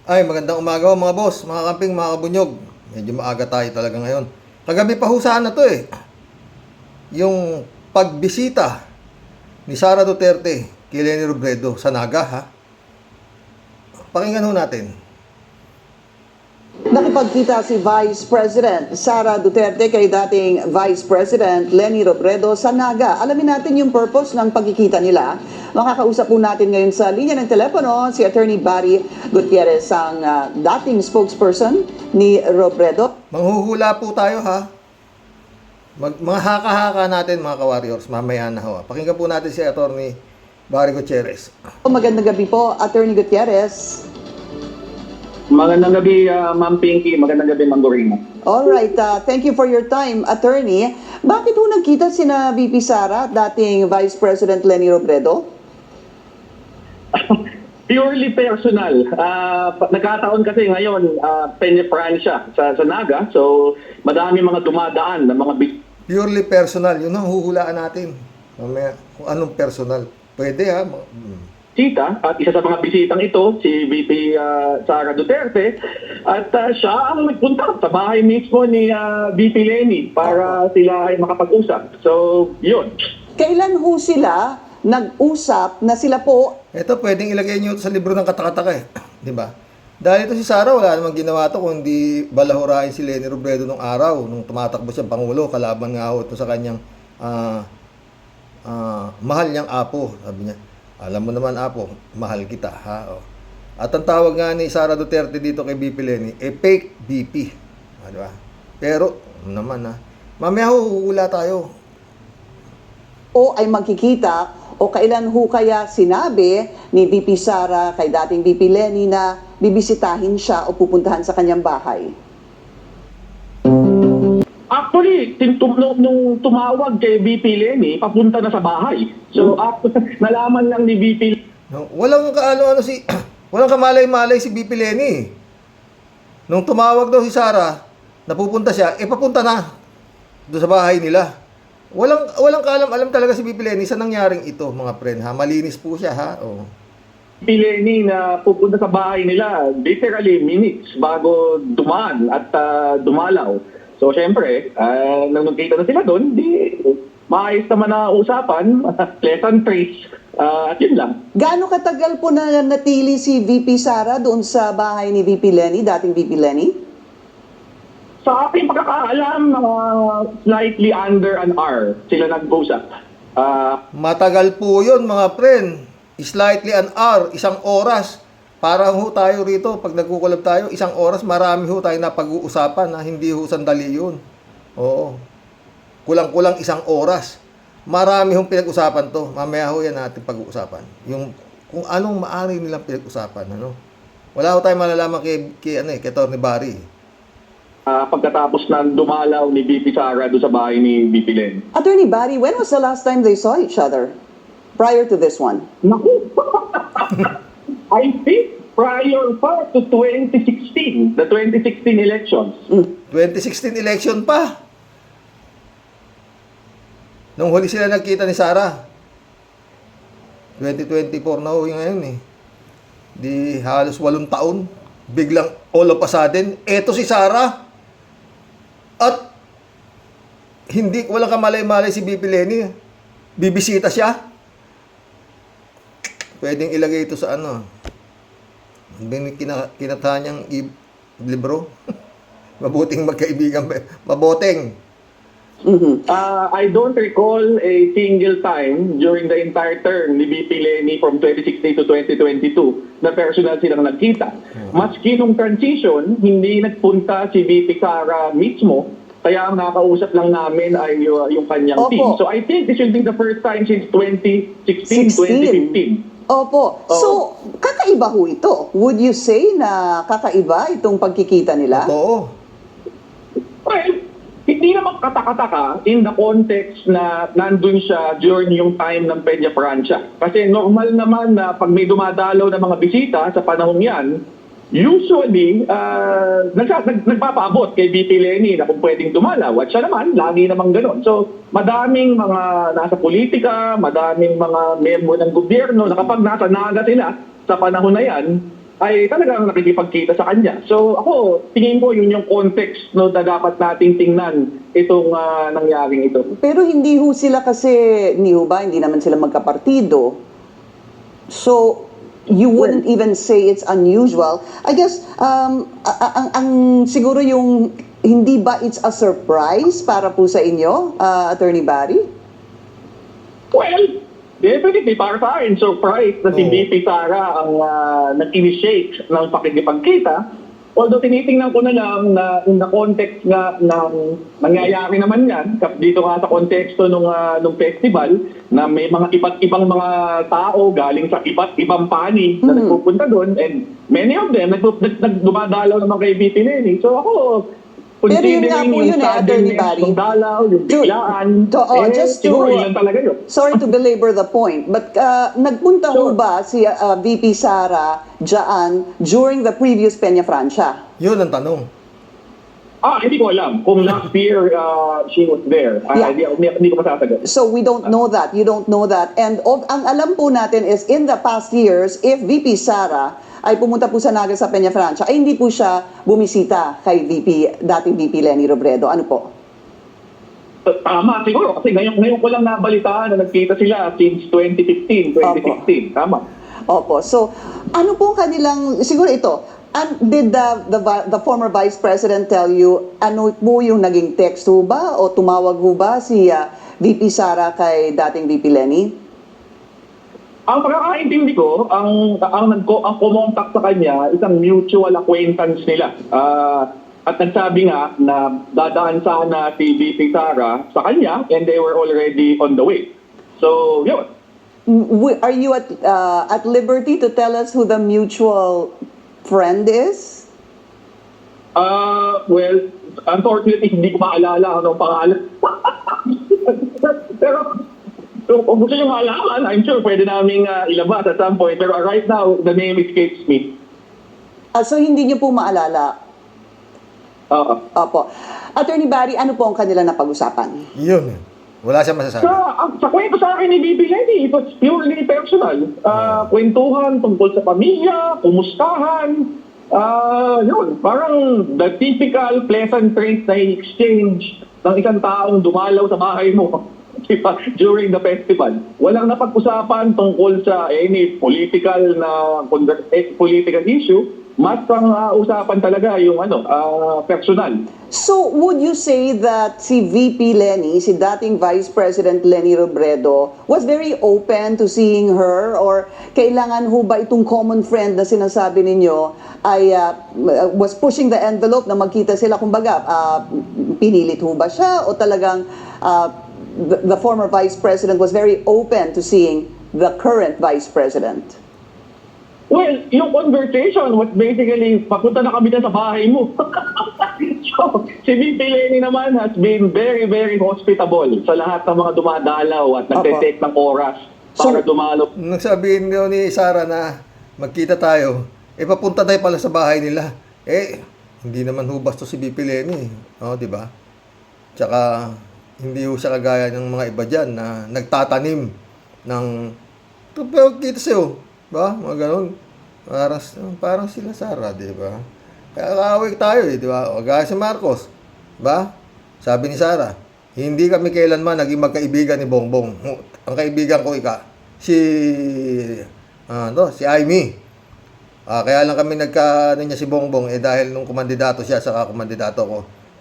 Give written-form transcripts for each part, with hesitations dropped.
Ay, magandang umaga ho mga boss, mga kamping, mga kabunyog. Medyo maaga tayo talaga ngayon. Kagabi pa ho sana to eh. Yung pagbisita ni Sara Duterte kay Leni Robredo sa Naga ha. Pakinggan ho natin. Nakipagkita si Vice President Sara Duterte kay dating Vice President Leni Robredo sa Naga. Alamin natin yung purpose ng pagkikita nila. Makakausap po natin ngayon sa linya ng telepono si Attorney Barry Gutierrez, ang dating spokesperson ni Robredo. Manghuhula po tayo ha. Mga haka-haka natin mga ka-warriors, mamaya na ho. Pakinggan po natin si Attorney Barry Gutierrez. Magandang gabi po, Attorney Gutierrez. Magandang gabi, Ma'am Pinky. Magandang gabi, Ma'am Dorina. Alright, thank you for your time, Attorney. Bakit po nagkita sina VP Sara at dating Vice President Leni Robredo? Purely personal. Nagkataon kasi ngayon, Peña Francia sa Naga. So, madami mga dumadaan ng mga Purely personal, yun ang huhulaan natin. Mamaya, kung anong personal. Pwede ha. bisita. At isa sa mga bisitang ito, si VP Sara Duterte. At siya ang nagpunta sa bahay mismo ni VP Leni para sila ay makapag-usap. So, yun. Kailan ho sila nag-usap na sila po? Ito, pwedeng ilagay nyo sa libro ng katakataka eh. Di ba? Dahil ito si Sara, wala namang ginawa to kung hindi balahurahin si Leni Robredo nung araw, nung tumatakbo siyang Pangulo, kalaban nga ho ito sa kanyang mahal niyang apo. Sabi niya, alam mo naman apo, mahal kita ha. O. At ang tawag nga ni Sara Duterte dito kay BP Leni, fake BP. Di ba? Pero, naman ha, mamaya huhula tayo. O ay magkikita o kailan ho kaya sinabi ni VP Sara kay dating VP Leni na bibisitahin siya o pupuntahan sa kanyang bahay? Actually, nung tumawag kay VP Leni, papunta na sa bahay. So, nalaman lang ni VP No, walang kaano-ano si walang kamalay-malay si BP Leni. Nung tumawag daw si Sara, napupunta siya, papunta na doon sa bahay nila. Walang kaalam-alam talaga si BP Leni sa nangyaring ito, mga friend ha. Malinis po siya ha. Oh. Leni na pupunta sa bahay nila literally minutes bago dumaan at dumalaw. So, syempre, nung nagkita na sila doon, di maayos naman na usapan, pleasantries, at yun lang. Gaano katagal po na natili si VP Sara doon sa bahay ni VP Leni, dating VP Leni? Sa aking pagkakaalam, slightly under an hour sila nag-usap. Matagal po yun, mga friend. Slightly an hour, isang oras. Para ho tayo rito, pag nagkukulab tayo, isang oras, marami ho tayo na pag-uusapan na hindi ho sandali yun. Oo. Kulang-kulang isang oras. Marami hong pinag-usapan to. Mamaya ho yan natin pag-uusapan. Yung kung anong maaari nilang pinag-usapan. Ano? Wala ho tayo malalaman kay Attorney Barry. Pagkatapos na dumalaw ni VP Sara doon sa bahay ni VP Leni. Attorney Barry, when was the last time they saw each other? Prior to this one? Naku! I think prior pa to 2016, the 2016 elections. 2016 election pa. Nung huli sila nagkita ni Sara. 2024 na ho yung ngayon eh. Di halos 8 taon. Biglang all of a sudden, eto si Sara. At walang kamalay-malay si BP Leni. Bibisita siya. Pwedeng ilagay ito sa kinatahan niyang libro. Mabuting magkaibigan. Maboteng. I don't recall a single time during the entire term ni VP Leni from 2016 to 2022 na personal silang nagkita. Maski nung transition, hindi nagpunta si VP Sara mismo, kaya ang nakausap lang namin ay yung kanyang team. So I think this will be the first time since 2016, 2015. Opo. So, kakaiba ho ito. Would you say na kakaiba itong pagkikita nila? Oo. Well, hindi naman katakataka in the context na nandun siya during yung time ng Peña Francia. Kasi normal naman na pag may dumadalaw na mga bisita sa panahon yan, usually, nagpapaabot kay VP Leni na kung pwedeng dumalaw. At siya naman, lagi namang gano'n. So, madaming mga nasa politika, madaming mga member ng gobyerno na kapag nasa Naga sila sa panahon na yan, ay talagang nakikipagkita sa kanya. So ako, tingin ko yun yung context no, na dapat nating tingnan itong nangyaring ito. Pero hindi ho sila kasi, hindi naman sila magkapartido. So, you wouldn't even say it's unusual. I guess, siguro yung, hindi ba it's a surprise para po sa inyo, Attorney Barry? Well, definitely, para sa akin, surprise na si VP Sara ang nag-initiate ng pakikipagkita. Although tinitingnan ko na lang na in the context nga ng nangyayari naman yan, dito nga sa konteksto nung festival, na may mga iba't ibang mga tao galing sa iba't ibang panig na nagpupunta doon, and many of them dumadalaw naman kay VP Lenny. So ako, Pero yun nga po yun Attorney Barry. Yung dalaw, yung biglaan, siguro yun talaga yun. Sorry to belabor the point, but nagpunta ho ba si VP Sara dyan during the previous Peña Francia? Yun ang tanong. Hindi ko alam. Kung last year she was there, hindi ko masasagot. So we don't know that. You don't know that. And ang alam po natin is in the past years, if VP Sara ay pumunta po sa Naga sa Peña Francia, ay hindi po siya bumisita kay dating VP Lenny Robredo. Ano po? Tama, siguro. Kasi ngayon ko lang nabalitaan na nagkita sila since 2015, 2016. Tama. Opo. So, ano po kanilang, siguro ito, did the former Vice President tell you, ano po yung naging text ho ba o tumawag ho ba si VP Sara kay dating VP Lenny? Ang pagkakaintindi ko, ang kumontak sa kanya, isang mutual acquaintance nila. At nagsabi nga na dadaan sana si VP Sara sa kanya, and they were already on the way. So, yun. Are you at liberty to tell us who the mutual friend is? Well, unfortunately, hindi ko maalala anong pangalan. Pero, so, kung gusto nyo malaman, I'm sure pwede namin ilabas at some point. Pero right now, the name escapes me. So, hindi nyo po maalala? Opo. Attorney Barry, ano po ang kanila napag-usapan? Yun. Wala siyang masasabi. Sa kwento sa akin ni VP Lenny, it was purely personal. Kwentuhan tungkol sa pamilya, kumustahan. Yun, parang the typical pleasant traits na exchange ng isang taong dumalaw sa bahay mo. Diba? During the festival. Walang napag-usapan tungkol sa any political political issue. Mas ang usapan talaga yung personal. So, would you say that si VP Lenny, si dating Vice President Lenny Robredo, was very open to seeing her? Or kailangan ho ba itong common friend na sinasabi ninyo ay was pushing the envelope na magkita sila? Kumbaga, pinilit ho ba siya? O talagang the former Vice President was very open to seeing the current Vice President? Well, yung conversation was basically, papunta na kami na sa bahay mo. So, si VP Lenny naman has been very, very hospitable sa lahat ng mga dumadalaw at nagte-take ng oras para dumalo. Nagsabihin daw ni Sara na magkita tayo, papunta tayo pala sa bahay nila. Hindi naman hubas to si VP Lenny. Di ba? Tsaka, hindi ho siya kagaya ng mga iba dyan na nagtatanim ng pero kita sa'yo, ba? Mga ganun. Parang sila Sara, di ba? Kaya kaaway tayo, di ba? O gaya si Marcos, ba? Sabi ni Sara, hindi kami kailanman naging magkaibigan ni Bongbong. Ang kaibigan ko si Aimee. Kaya lang kami niya si Bongbong dahil nung kumandidato siya sa kumandidato ko.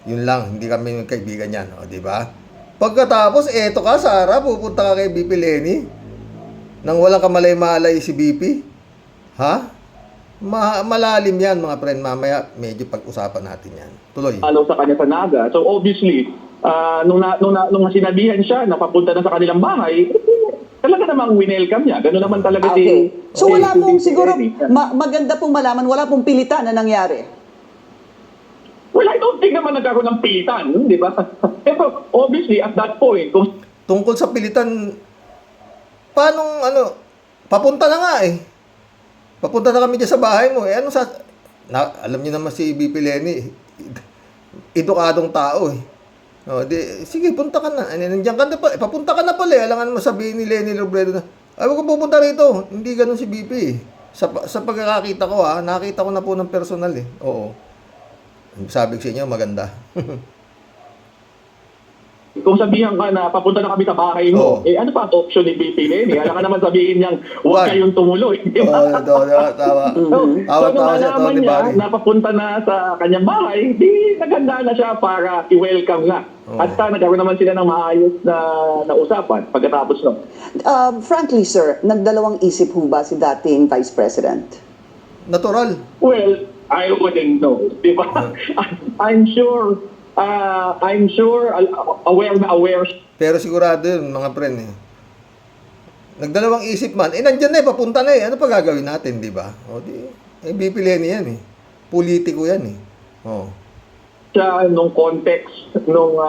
Yun lang, hindi kami magkaibigan yan, di ba? Pagkatapos, eto ka, Sara, pupunta ka kay VP Lenny nang walang kamalay-malay si VP. Ha? Malalim yan, mga friend. Mamaya, medyo pag-usapan natin yan. Tuloy. Sa kanya sa Naga. So obviously, nung sinabihan siya na papunta na sa kanilang bahay, talaga namang winelcome niya. Gano'n naman talaga Okay. So wala pong, siguro, maganda pong malaman, wala pong pilitan na nangyari. Well, I don't think naman nagkaroon ng pilitan, di ba? Pero obviously, at that point, Tungkol sa pilitan, papunta na nga Papunta na kami dyan sa bahay mo. Alam niyo naman si VP Lenny, edukadong tao sige, punta ka na. Nandiyan ka na pa. Papunta ka na pala. Alangan mo sabihin ni Lenny Robredo na, huwag kang pupunta rito. Hindi ganun si VP. Sa pagkakakita ko nakita ko na po ng personal eh. Oo. Sabi ko sa inyo, maganda. Kung sabihan ka na papunta na kami sa bahay mo, Oo. ano pa ang option ni BP Lenny? Alam ka naman sabihin niyang huwag Wag. kayong tumuloy. Di ba? Tama. So, nung Tawa-tawa siya, nalaman Tony niya Barry. na papunta na sa kanyang bahay, di naganda na siya para i-welcome na. Oo. At nagkaroon naman sila ng maayos na usapan pagkatapos no. Frankly, sir, nagdalawang isip ho ba si dating Vice President? Natural. Well, I wouldn't know. Di ba? I'm sure, aware na aware siya. Pero sigurado yun, mga friend eh. Nagdalawang isip man, nandyan na papunta na Ano pa gagawin natin, di ba? O di, BP Lenny yan eh. Politiko yan eh. Siya nung context, yung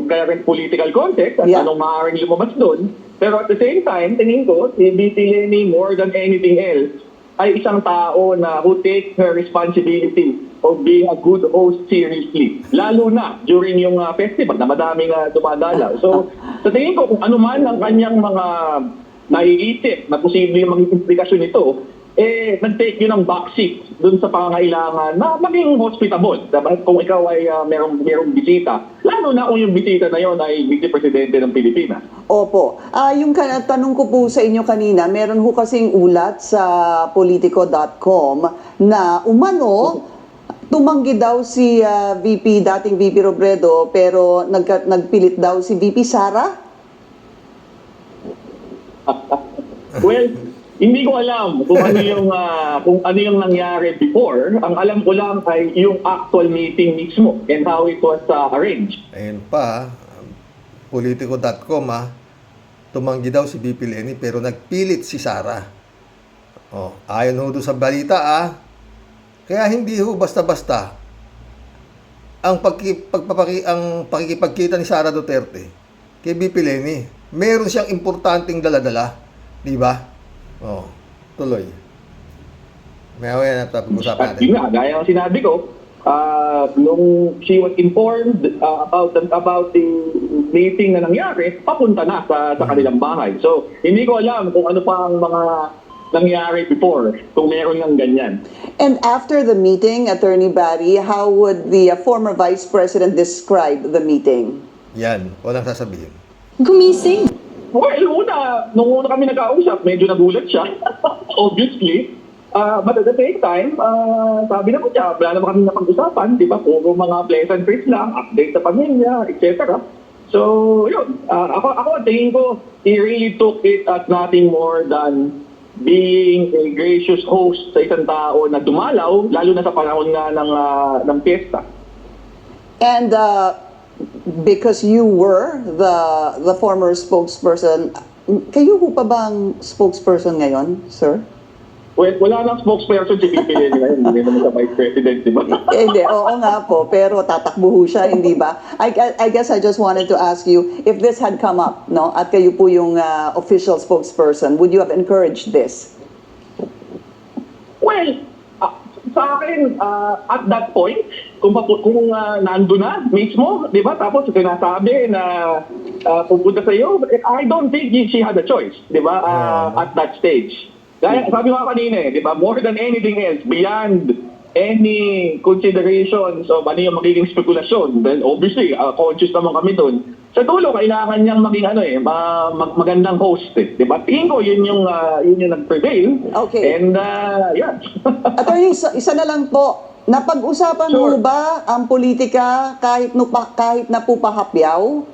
current political context, at Yeah. anong maaaring lumabas doon. Pero at the same time, tingin ko, si BP Lenny, more than anything else, ay isang tao na who takes her responsibility of being a good host seriously. Lalo na during yung festival na madaming dumadalaw. So, sa tingin ko, kung ano man ang kanyang mga naiisip na posibleng maging implikasyon nito, nag-take yun ng backseat dun sa pangangailangan na maging hospitable. Diba? Kung ikaw ay merong bisita, lalo na kung yung bisita na yun ay vice-presidente ng Pilipinas. Opo. Yung tanong ko po sa inyo kanina, meron ho kasing ulat sa politico.com na umano, tumanggi daw si dating VP Robredo, pero nagpilit daw si VP Sara? Well, hindi ko alam kung ano yung nangyari before. Ang alam ko lang ay yung actual meeting mismo and how it was arranged. Ayun pa, politico.com tumanggi daw si BP Lenny pero nagpilit si Sara. Ayon ho doon sa balita kaya hindi ho basta-basta ang pakikipagkita ni Sara Duterte kay BP Lenny. Meron siyang importanteng daladala, di ba? Tuloy. May away na pag-usapan At natin. yun nga, gaya ng sinabi ko, nung she was informed about the meeting na nangyari, papunta na sa kanilang bahay. So, hindi ko alam kung ano pa ang mga nangyari before, kung meron ng ganyan. And after the meeting, Attorney Barry, how would the former Vice President describe the meeting? Yan, walang sasabihin. Gumising. Well, nung una kami nagkausap, medyo nagulat siya, obviously. But at the same time, sabi naman niya, wala naman kami napag-usapan, di ba? Puro mga pleasant trips lang, update sa pamilya, etc. So, yun. Ako, tingin ko, he really took it as nothing more than being a gracious host sa isang tao na dumalaw, lalo na sa panahon nga ng fiesta. And because you were the former spokesperson, kayo ho pa bang spokesperson ngayon, sir? Well, wala nang spokesperson si BP Lenny ngayon, hindi naman sa vice president, di ba? Hindi, oo nga po, pero tatakbo ho siya, hindi ba? I guess I just wanted to ask you, if this had come up, no, at kayo po yung official spokesperson, would you have encouraged this? Well, sa akin, at that point, kung nando na mismo, di ba? Tapos sinasabi na pupunta sa iyo, I don't think she had a choice, di ba? At that stage. Gaya, sabi ko kanina di ba? More than anything else, beyond any considerations of ano yung magiging spekulasyon, then obviously, conscious naman kami doon. Sa dulo, kailangan niyang maging magandang host, di ba? Tingin ko, yun yung nag-prevail. Okay. And, yeah. Attorney, isa na lang po, napag-usapan Sure. mo ba ang politika kahit na po pahapyaw?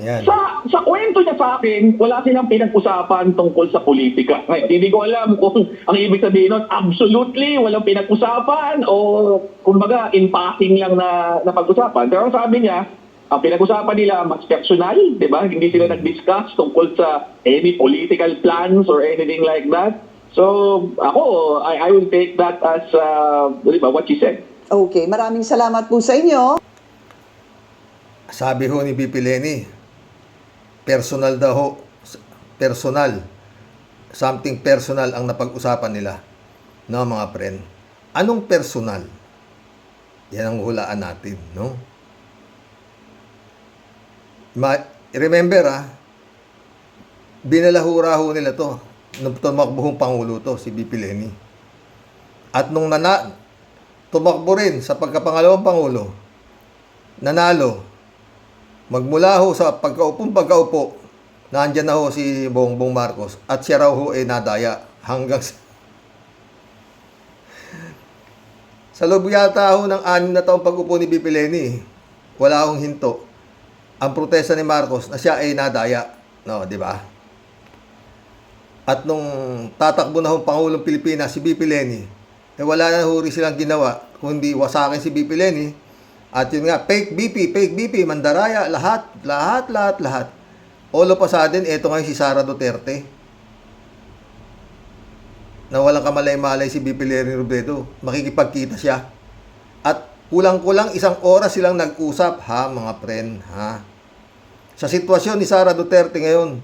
Yan. Sa kwento niya sa akin, wala silang pinag-usapan tungkol sa politika. Ngayon, hindi ko alam kung ang ibig sabihin nun, absolutely walang pinag-usapan o kumbaga in passing lang na pag-usapan. Pero sabi niya, ang pinag-usapan nila mas personal, di ba? Hindi sila nag-discuss tungkol sa any political plans or anything like that. So, ako, I will take that as what she said. Okay, maraming salamat po sa inyo. Sabi ho ni BP Lenny, personal daw ho, personal, something personal ang napag-usapan nila. No, mga friend? Anong personal? Yan ang hulaan natin, no? Remember, binalahura ho nila to nung tumakbuhong Pangulo to, si BP Leni. At nung tumakbo rin sa pagkapangalawang Pangulo, nanalo, magmula ho sa pagkaupo, nandyan na ho si Bongbong Marcos at siya raw ho nadaya hanggang sa loob yata ho ng 6 na taong pag-upo ni BP Leni, wala akong hinto ang protesta ni Marcos na siya ay nadaya. No, di ba? At nung tatakbo na ho Pangulong Pilipinas si BP Leni, wala na ho rin silang ginawa kundi wasakin si BP Leni. At yun nga, fake BP, mandaraya, lahat. All of a sudden, eto ngayon si Sara Duterte. Na walang kamalay-malay si BP Leni Robredo. Makikipagkita siya. At kulang-kulang 1 oras silang nag-usap, ha, mga friend, ha. Sa sitwasyon ni Sara Duterte ngayon,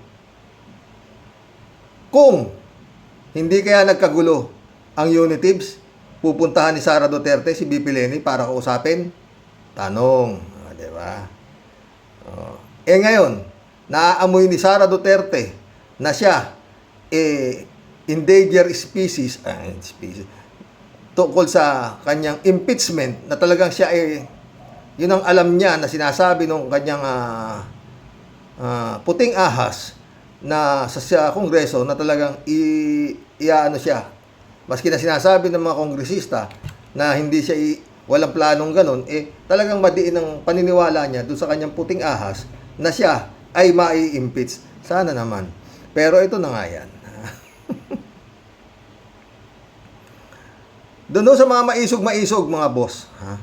kung hindi kaya nagkagulo ang Unitives, pupuntahan ni Sara Duterte si BP Leni para kausapin? Tanong, di ba? Ngayon, naaamoy ni Sara Duterte na siya endangered species tungkol sa kanyang impeachment na talagang siya yun ang alam niya na sinasabi nung kanyang puting ahas na sa Kongreso na talagang iaano siya. Maski na sinasabi ng mga kongresista na hindi siya walang planong ganun, talagang madiin ang paniniwala niya doon sa kanyang puting ahas na siya ay mai-impeach. Sana naman. Pero ito na nga yan. Doon sa mga maisog, mga boss, ha?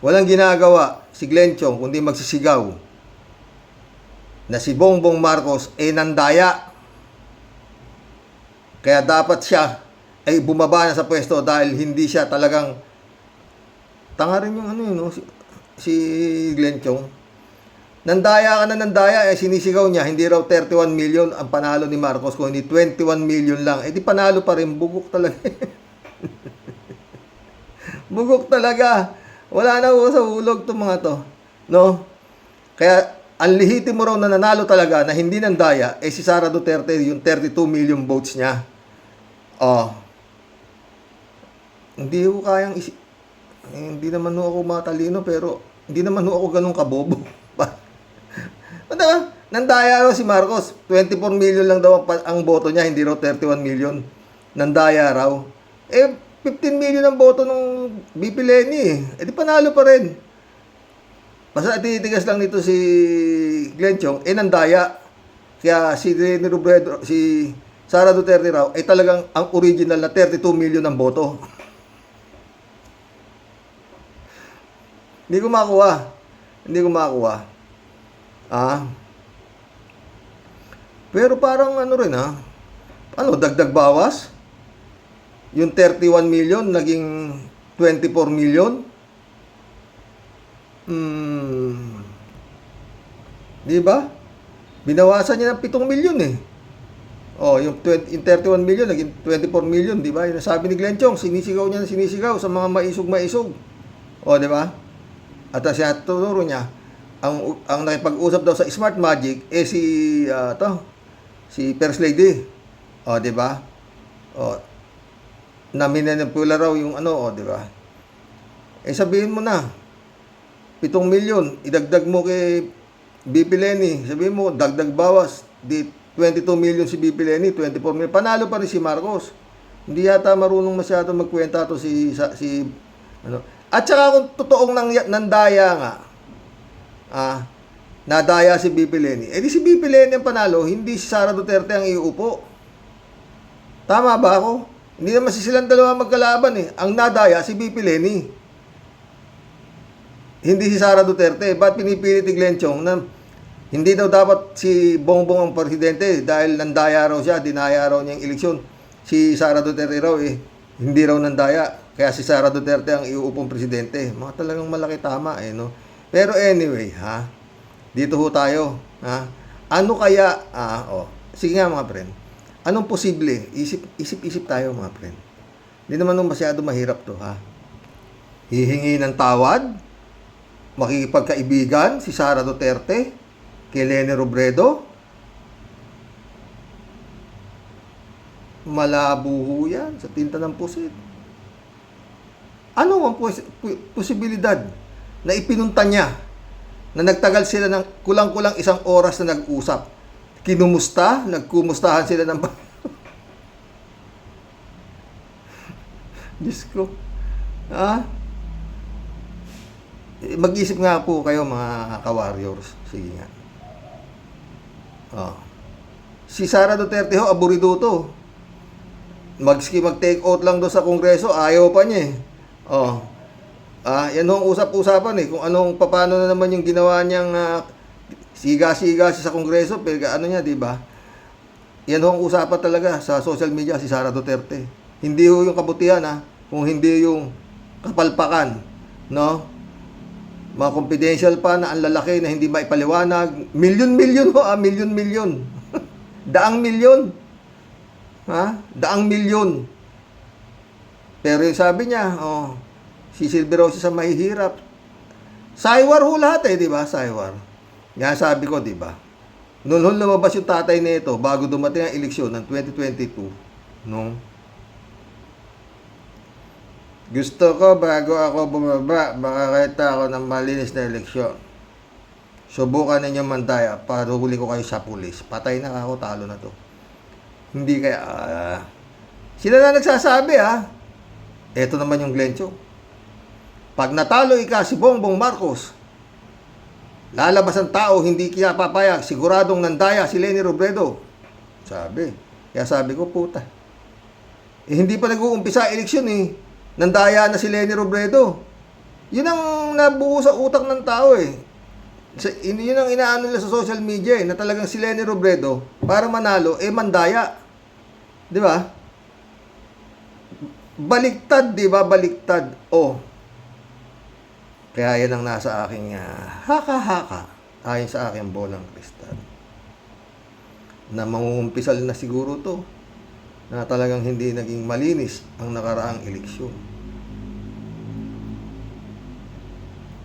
Walang ginagawa si Glenn Chong kundi magsisigaw na si Bongbong Marcos nandaya. Kaya dapat siya ay bumaba na sa pwesto dahil hindi siya talagang tanga rin yung si Glenn Chong. Nandaya ka na nandaya, sinisigaw niya, hindi raw 31 million ang panalo ni Marcos, kung hindi 21 million lang. Di panalo pa rin, bugok talaga. Bugok talaga. Wala na ho sa hulog itong mga to. No? Kaya, ang lihitin mo raw na nanalo talaga, na hindi nandaya, si Sara Duterte, yung 32 million votes niya. Hindi ko kayang hindi naman ho ako matalino, pero hindi naman ho ako ganun kabobo. Nandaya raw si Marcos. 24 million lang daw ang boto niya, hindi raw 31 million. Nandaya raw. 15 million ang boto ng BP Leni. Di panalo pa rin. Basta titigas lang nito si Glenn Chong, nandaya. Kaya si Leni Robredo, si Sara Duterte raw, talagang ang original na 32 million ang boto. Hindi ko makuha. Pero parang rin dagdag bawas? Yung 31 million naging 24 million? Di ba? Binawasan niya ng 7 million yung 31 million naging 24 million, di ba? Yung sabi ni Glenn Chong, sinisigaw sa mga maisog. Di ba? At siya tuturo niya, ang nakipag-usap daw sa Smart Magic si First Lady. Di ba? Na minanipula raw yung di ba? Sabihin mo na 7 million, idagdag mo kay BP Leni. Sabihin mo, dagdag bawas, 22 million si BP Leni, 24 million. Panalo pa rin si Marcos. Hindi yata marunong masyado magkwenta to At saka kung totoong nandaya nga, nadaya si BP Leni. Di si BP Leni ang panalo, hindi si Sara Duterte ang iuupo. Tama ba ako? Hindi naman silang dalawa magkalaban Ang nadaya si BP Leni. Hindi si Sara Duterte. Ba't pinipilit ni Glenn Chong na hindi daw dapat si Bongbong ang presidente dahil nandaya raw siya, dinaya raw niya yung eleksyon. Si Sara Duterte raw hindi raw nandaya. Kaya si Sara Duterte ang iuupong presidente. Mga talagang malaki tama no? Pero anyway, dito ho tayo, Ano kaya, sige nga mga friend, anong posible? Isip-isip tayo mga friend. Hindi naman masyado mahirap to, Hihingi ng tawad, makikipagkaibigan si Sara Duterte kay Leni Robredo. Malabo ho yan sa tinta ng pusit. Ano ang posibilidad na ipinunta niya na nagtagal sila ng kulang-kulang 1 oras na nag-usap? Kinumusta? Nagkumustahan sila ng... Diyos ko. Mag-isip nga po kayo mga ka-warriors. Sige nga. Si Sara Duterte ho, aburido to. Mag-take out lang doon sa Kongreso, ayaw pa niya eh. Yan ho ang usap-usapan eh. Kung anong, paano na naman yung ginawa niyang siga-siga sa Kongreso, pero ano niya, di ba? Yan ho ang usapan talaga sa social media, si Sara Duterte. Hindi ho yung kabutihan kung hindi yung kapalpakan, no? Mga confidential pa na ang lalaki na hindi maipaliwanag. Milyon-milyon ho, milyon-milyon. Daang milyon. Daang milyon. Pero yung sabi niya, si Silvia Rose sa mahihirap. Saywar ho lahat di ba? Saywar. Nga sabi ko, di ba? Noon lumabas yung tatay nito bago dumating ang eleksyon ng 2022, no? Gusto ko bago ako bumaba, makakita ako ng malinis na eleksyon. Subukan ninyo mandaya para huli ko kayo sa pulis. Patay na ako, talo na to. Hindi kaya... sila na nagsasabi Eto naman yung Glencho. Pag natalo si Bongbong Marcos, lalabas ang tao, hindi kaya papayag, siguradong nandaya si Leni Robredo. Sabi. Kaya sabi ko, puta. Hindi pa nag-uumpisa eleksyon nandaya na si Leni Robredo. Yun ang nabuo sa utak ng tao Yun ang inaano nila sa social media na talagang si Leni Robredo, para manalo, mandaya. Di ba? Baliktad, di ba? Baliktad. Kaya yan ang nasa aking haka-haka, ayon sa aking bolang kristal. Na mangungumpisal na siguro to, na talagang hindi naging malinis ang nakaraang eleksyon.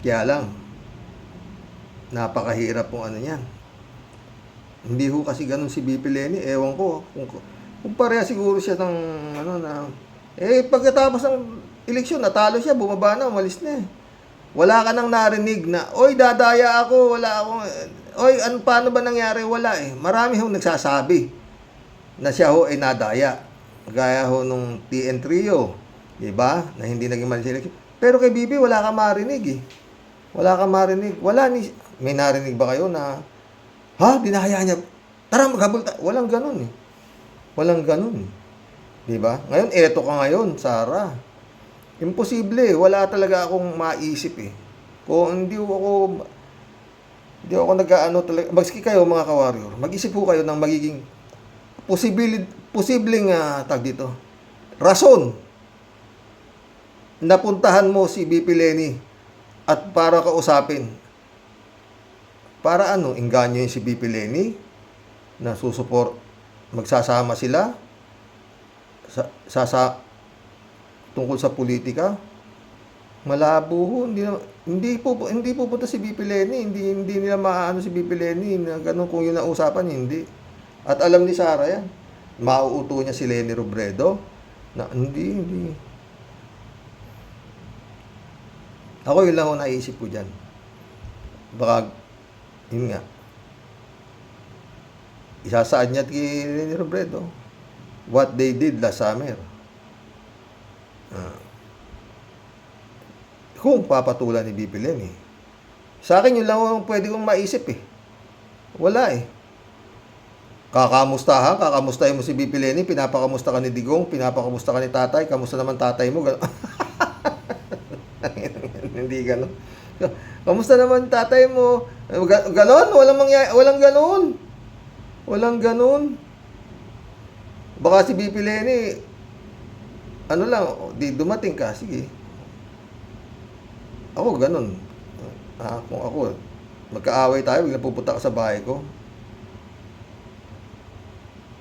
Kaya lang, napakahirap pong yan. Hindi ho kasi ganun si BP Leni. Ewan ko, kung pareha siguro siya ng pagkatapos ng eleksyon, natalo siya, bumaba na, umalis na Wala ka nang narinig na, oy, dadaya ako, wala akong, oy, paano ba nangyari? Wala Marami ho nagsasabi na siya ho ay nadaya. Gaya ho nung TN Trio, di ba? Na hindi naging mali sila. Pero kay Bibi, wala ka marinig Wala ka marinig. May narinig ba kayo na, dinahaya niya, tara maghabol Walang ganun Walang ganun Di ba? Ngayon, eto ka ngayon, Sara. Imposible. Wala talaga akong maisip Kung hindi ako nag-ano talaga. Magski kayo mga ka-warrior. Mag-isip po kayo ng magiging posibleng tag dito. Rason. Napuntahan mo si BP Leni at para kausapin. Para inganyo yung si BP Leni na magsasama sila tungkol sa politika. Malabo hindi pupunta si BP Leni, hindi nila maano si BP Leni na ganun kung yun ang usapan, hindi. At alam ni Sara yan. Mauuto niya si Leni Robredo na hindi. Ako yun lang naisip ko dyan. Baka yun nga. Isasaad niya kay Leni Robredo what they did last summer. Kung papatulan ni BP Leni. Sa akin, yun lang ang pwede kong maisip Wala Kakamustahin mo si BP Leni, pinapakamusta ka ni Digong, pinapakamusta ka ni tatay, kamusta naman tatay mo? Hindi gano'n. Kamusta naman tatay mo? Ganon? Walang ganon. Walang ganon. Baka si BP Leni, di dumating ka, sige. Ako, ganun. Kung ako, magkaaway tayo, biglang pupunta ka sa bahay ko.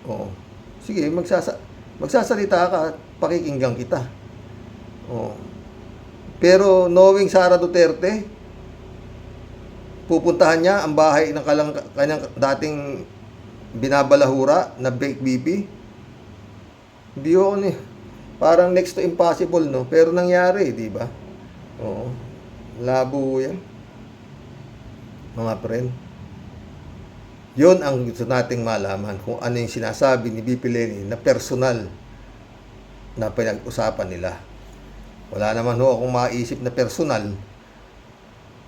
Oo. Sige, magsasalita ka at pakikinggan kita. Oo. Pero knowing Sara Duterte, pupuntahan niya ang bahay ng kanyang dating binabalahura na fake BP. Hindi ako ni parang next to impossible, no? Pero nangyari, di ba? Oo. Labo yan. Mga friend. Yun ang gusto nating malaman kung ano yung sinasabi ni BP Leni na personal na pinag-usapan nila. Wala naman ho akong maisip na personal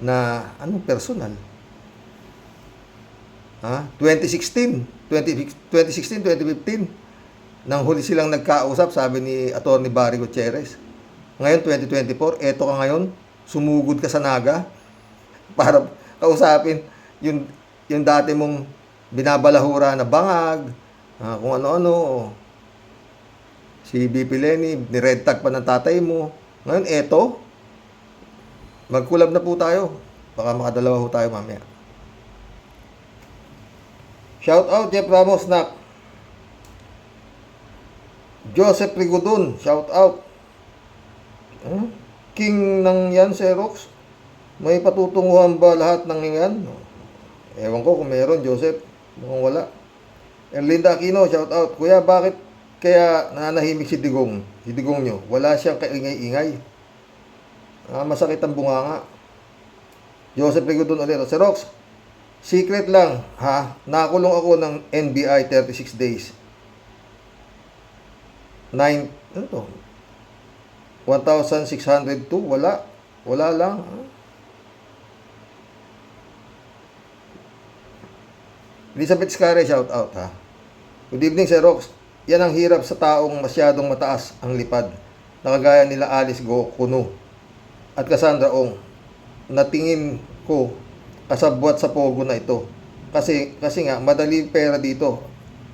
na anong personal? 2016, 2015 nang huli silang nagkausap, sabi ni Atty. Barry Gutierrez. Ngayon 2024, eto ka ngayon, sumugod ka sa Naga para kausapin yung dati mong binabalahura na bangag, kung ano-ano. Si BP Leni, ni-red tag pa ng tatay mo. Ngayon, eto, magkulab na po tayo. Baka makadalawa ho tayo mamaya. Shout out Jeff Ramos nak. Joseph Rigodon, shout out. King ng yan, Xerox. May patutunguhan ba lahat ng yan? Ewan ko kung meron, Joseph. Mukhang wala. Erlinda Aquino, shout out. Kuya, bakit kaya nananahimik si Digong? Si Digong nyo, wala siyang kaingay-ingay. Masakit ang bunganga. Joseph Rigodon ulit. Xerox, secret lang, ha? Nakulong ako ng NBI 36 days. 1,602, wala. Wala lang. Elizabeth Scare, shout out, ha? Good evening, Xerox. Yan ang hirap sa taong masyadong mataas ang lipad. Nakagaya nila Alice Go Kuno at Cassandra Ong. Natingin ko kasabwat sa pogo na ito. Kasi nga, madali pera dito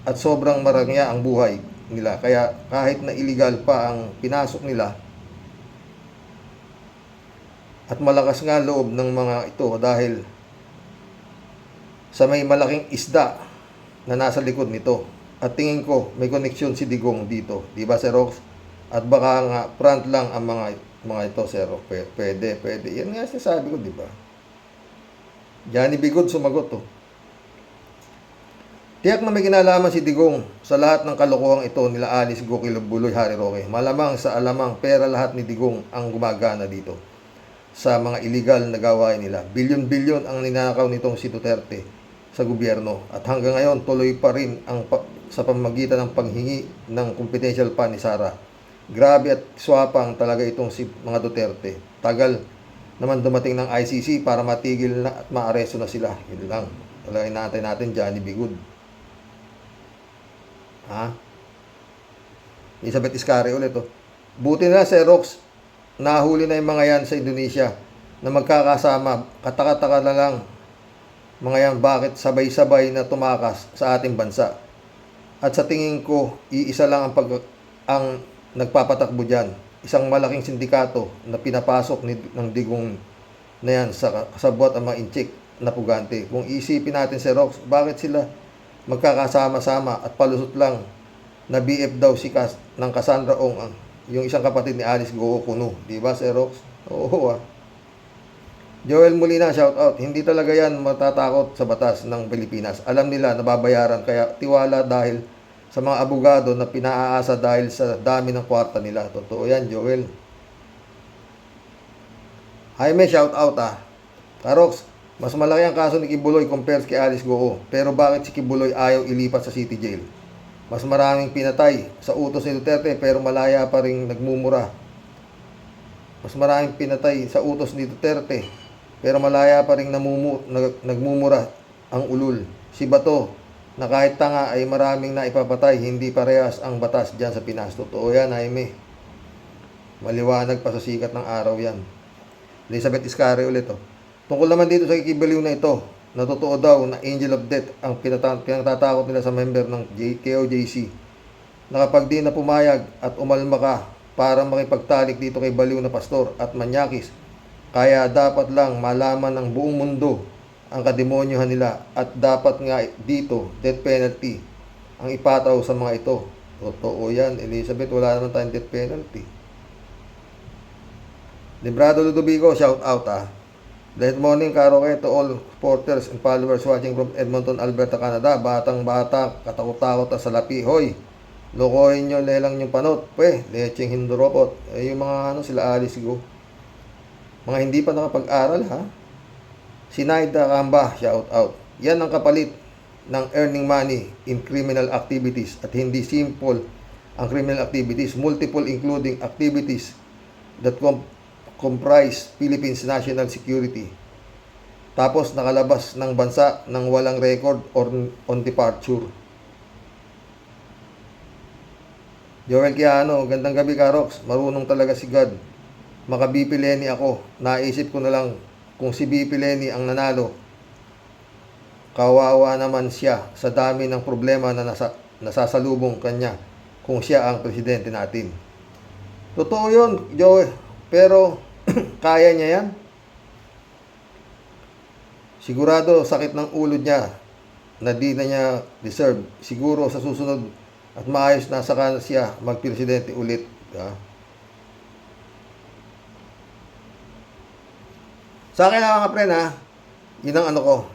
at sobrang marangya ang buhay nila. Kaya kahit na illegal pa ang pinasok nila at malakas nga loob ng mga ito dahil sa may malaking isda na nasa likod nito. At tingin ko may koneksyon si Digong dito. Di ba, Xerox? At baka nga front lang ang mga ito, Xerox. Pwede. Yan nga sinasabi ko, di ba? Johnny Bigod sumagot, to. Tiyak na may kinalaman si Digong sa lahat ng kalokohang ito nila Alice Go Kilobuloy, Harry Roque. Malamang sa alamang pera lahat ni Digong ang gumagana dito sa mga illegal na gawain nila. Bilyon-bilyon ang ninakaw nitong si Duterte sa gobyerno at hanggang ngayon tuloy pa rin sa pamamagitan ng panghingi ng confidential fund ni Sara. Grabe at swapang talaga itong si mga Duterte. Tagal naman dumating ng ICC para matigil na at maaresto na sila. Yun lang. Talaga inaantay natin, Johnny Bigod. Elizabeth Iscari ulit, to. Buti na, Xerox, nahuli na yung mga yan sa Indonesia na magkakasama. Kataka-taka na lang mga yan, bakit sabay-sabay na tumakas sa ating bansa. At sa tingin ko, iisa lang ang nagpapatakbo dyan. Isang malaking sindikato na pinapasok ng Digong na yan sa kasabwat ang mga inchik na pugante. Kung isipin natin, Xerox, bakit sila magkakasama-sama at palusot lang na BF daw si ng Cassandra Ong, yung isang kapatid ni Alice Go Kuno. Di ba, Xerox? Oo, Joel Molina, shout out. Hindi talaga yan matatakot sa batas ng Pilipinas. Alam nila nababayaran, kaya tiwala dahil sa mga abogado na pinaaasa dahil sa dami ng kwarta nila. Totoo yan, Joel. Jaime, shout out, Karox, mas malaki ang kaso ni Kibuloy compared kay Alice Go. Pero bakit si Kibuloy ayaw ilipat sa city jail? Mas maraming pinatay sa utos ni Duterte pero malaya pa rin nagmumura. Mas maraming pinatay sa utos ni Duterte pero malaya pa rin nagmumura ang ulul. Si Bato, na kahit tanga ay maraming naipapatay, hindi parehas ang batas dyan sa Pinas. Totoo yan, Jaime. Maliwanag pa sa sikat ng araw yan. Elizabeth Iscari ulit, Tungkol naman dito sa kikibaliw na ito, na totoo daw na angel of death ang pinatatakot nila sa member ng KOJC. Na kapag di na pumayag at umalma ka para makipagtalik dito kay baliw na pastor at manyakis, kaya dapat lang malaman ng buong mundo ang kademonyohan nila at dapat nga dito death penalty ang ipataw sa mga ito. Totoo yan, Elizabeth, wala naman tayong death penalty. Librado Ludovico, shout out, Good morning, Karoke, to all supporters and followers watching from Edmonton, Alberta, Canada. Batang bata, katakot-takot sa salapi. Hoy, Lokohin nyo, lelang yung panot. Lecheng hinduropot. Yung mga sila Alice Go. Mga hindi pa nakapag-aral, ha? Si Naida Kamba, shout out. Yan ang kapalit ng earning money in criminal activities. At hindi simple ang criminal activities. Multiple including activities that comprise Philippines national security. Tapos nakalabas ng bansa ng walang record or on departure. Joel Quiano, gandang gabi Karox. Marunong talaga si God. Maka BP Lenny ako. Naisip ko na lang kung si BP Lenny ang nanalo. Kawawa naman siya sa dami ng problema na nasasalubong kanya kung siya ang presidente natin. Totoo yun, Joel. Pero kaya niya yan. Sigurado sakit ng ulo niya na di na niya deserve. Siguro sa susunod at maayos na saka siya magpresidente ulit. Sa akin lang mga pre na, yun ang ano ko.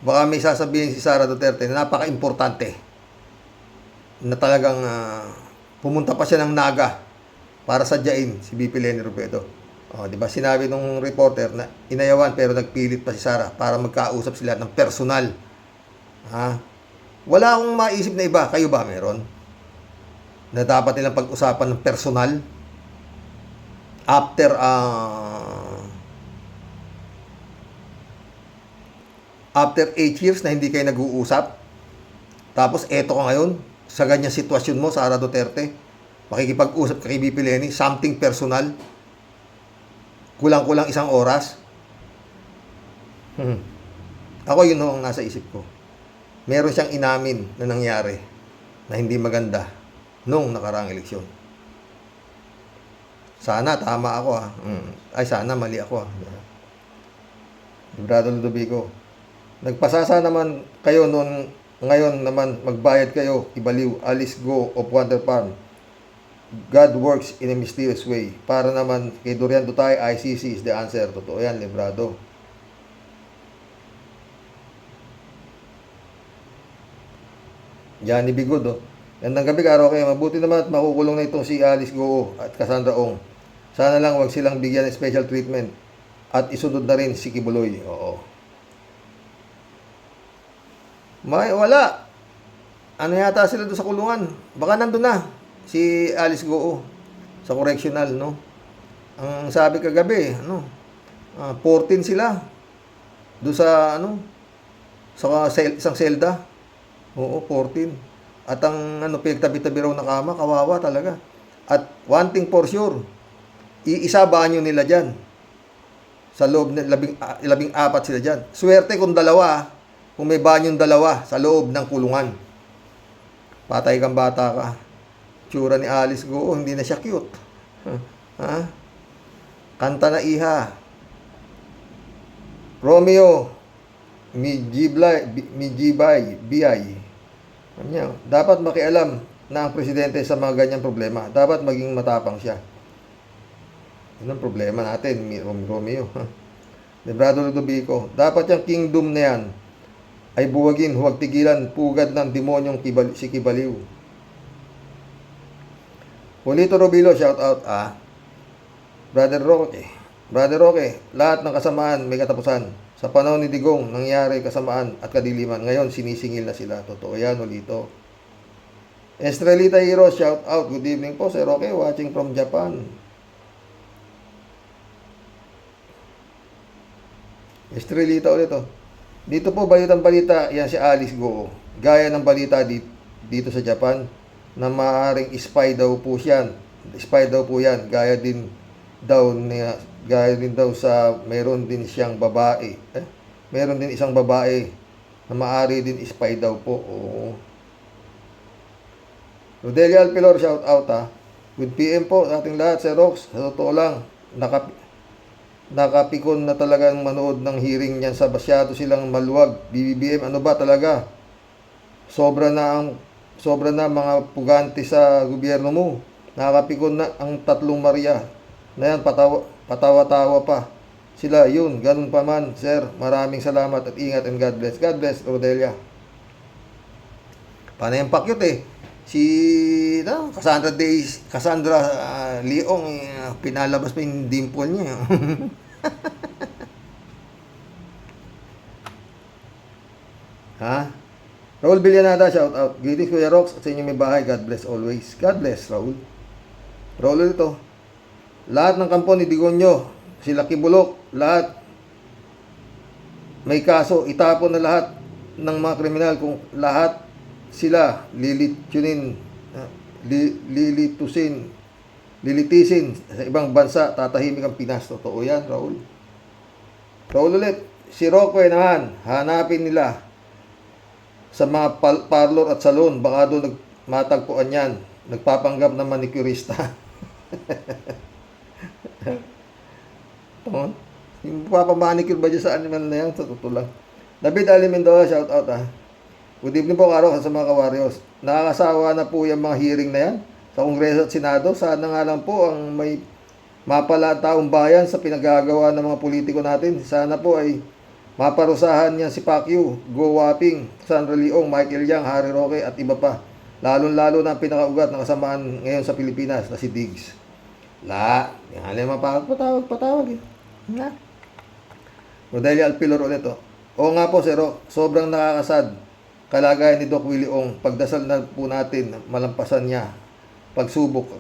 Baka may sasabihin si Sara Duterte na napaka-importante. Na talagang pumunta pa siya ng Naga para sadyain si BP Lenny Robredo. Di ba sinabi nung reporter na inayawan pero nagpilit pa si Sara para magkausap sila ng personal. Wala akong maisip na iba. Kayo ba meron? Na dapat nilang pag-usapan ng personal after 8 years na hindi kayo nag-uusap. Tapos eto ka ngayon sa ganyang sitwasyon mo, Sara Duterte, makikipag-usap ka kay BP Lenny, something personal. Kulang-kulang 1 oras. Ako yun ang nasa isip ko. Meron siyang inamin na nangyari na hindi maganda nung nakaraang eleksyon. Sana tama ako sana mali ako Brother Ludovico, nagpasasa naman kayo noon, ngayon naman magbayad kayo, ibaliw, Alice Go of Wonder Farm. God works in a mysterious way. Para naman kay Dorian Dutay, ICC is the answer. Totoo yan, librado. Johnny Bigod, Gandang gabi, Karoke. Mabuti naman at makukulong na itong si Alice Goo at Cassandra Ong. Sana lang wag silang bigyan ng special treatment at isunod na rin si Kibuloy. Oo. Wala. Ano yata sila doon sa kulungan? Baka nandun na si Alice Goo sa correctional, no? Ang sabi kagabi, 14 sila doon sa sa isang selda. Oo, 14. At ang pinagtabi-tabi raw na kama, kawawa talaga. At one thing for sure, iisa banyo nila dyan. Sa loob ng 14 sila dyan. Swerte kung dalawa, kung may banyong dalawa sa loob ng kulungan. Patay kang bata ka. Tsura ni Alice Goo, hindi na siya cute. Kanta na iha. Romeo, Mijibay, BI. Dapat makialam na ang presidente sa mga ganyang problema. Dapat maging matapang siya. Yun ang problema natin, Romeo. Librado Ludovico, dapat yung kingdom na yan ay buwagin, huwag tigilan, pugad ng demonyong si Kibaliw. Polito Robilo, shout out, Brother Roque, lahat ng kasamaan may katapusan. Sa panahon ni Digong, nangyari kasamaan at kadiliman. Ngayon, sinisingil na sila. Totoo yan, Ulito. Estrelita Hero, shout out. Good evening po, Sir Roque, watching from Japan. Estrelita ulit, Dito po, balitang balita, yan si Alice Goo. Gaya ng balita dito sa Japan, na maaaring spy daw po yan. Spy daw po yan. Gaya din daw sa meron din siyang babae. Meron din isang babae na maaari din spy daw po. Oo. Rodelia Alpilor, shout out With PM po sa ating lahat, Sir Rox. Sa totoo lang, nakapikon na talagang manood ng hearing niyan sa masyado silang maluwag. BBM, ano ba talaga? Sobra na mga pugante sa gobyerno mo. Nakapikon na ang 3 Maria. Na yan, patawa-tawa pa. Sila, yun, ganun pa man, sir. Maraming salamat at ingat and God bless. God bless, Rodelia. Panay ang pakyut Cassandra Leong, pinalabas pa yung dimple niya. Ha? Raul Villanada, shout out. Greetings Kuya Rox sa inyo may bahay. God bless always. God bless, Raul. Raul ito. Lahat ng kampo ni Digonyo, sila Kibulok, lahat may kaso. Itapon na lahat ng mga kriminal kung lahat sila lilitisin sa ibang bansa, tatahimik ang Pinas. Totoo yan, Raul. Raul ulit. Si Rockwell naman, hanapin nila sa mga parlor at salon, baka doon matagpuan yan. Nagpapanggap na manicurista. Tama? Yung papamanicure ba dyan sa animal na yan? Sa totoo lang. David Ali Mendoza, shout out ha. Good evening po Karo sa mga kawaryos. Nakakasawa na po yung mga hearing na yan sa Kongreso at Senado. Sana nga lang po ang may mapala taong bayan sa pinagagawa ng mga politiko natin. Sana po ay maparusahan niya si Pacquiao, Go Waping, Sandra Leong, Michael Yang, Harry Roque at iba pa. Lalo-lalo na ang pinakaugat na kasamaan ngayon sa Pilipinas na si Diggs. Yan alam patawag eh. Na. Rodelia Alpilor ulit oh. Oo nga po Sero, sobrang nakakasad kalagayan ni Doc Willie Ong. Pagdasal na po natin, malampasan niya. Pagsubok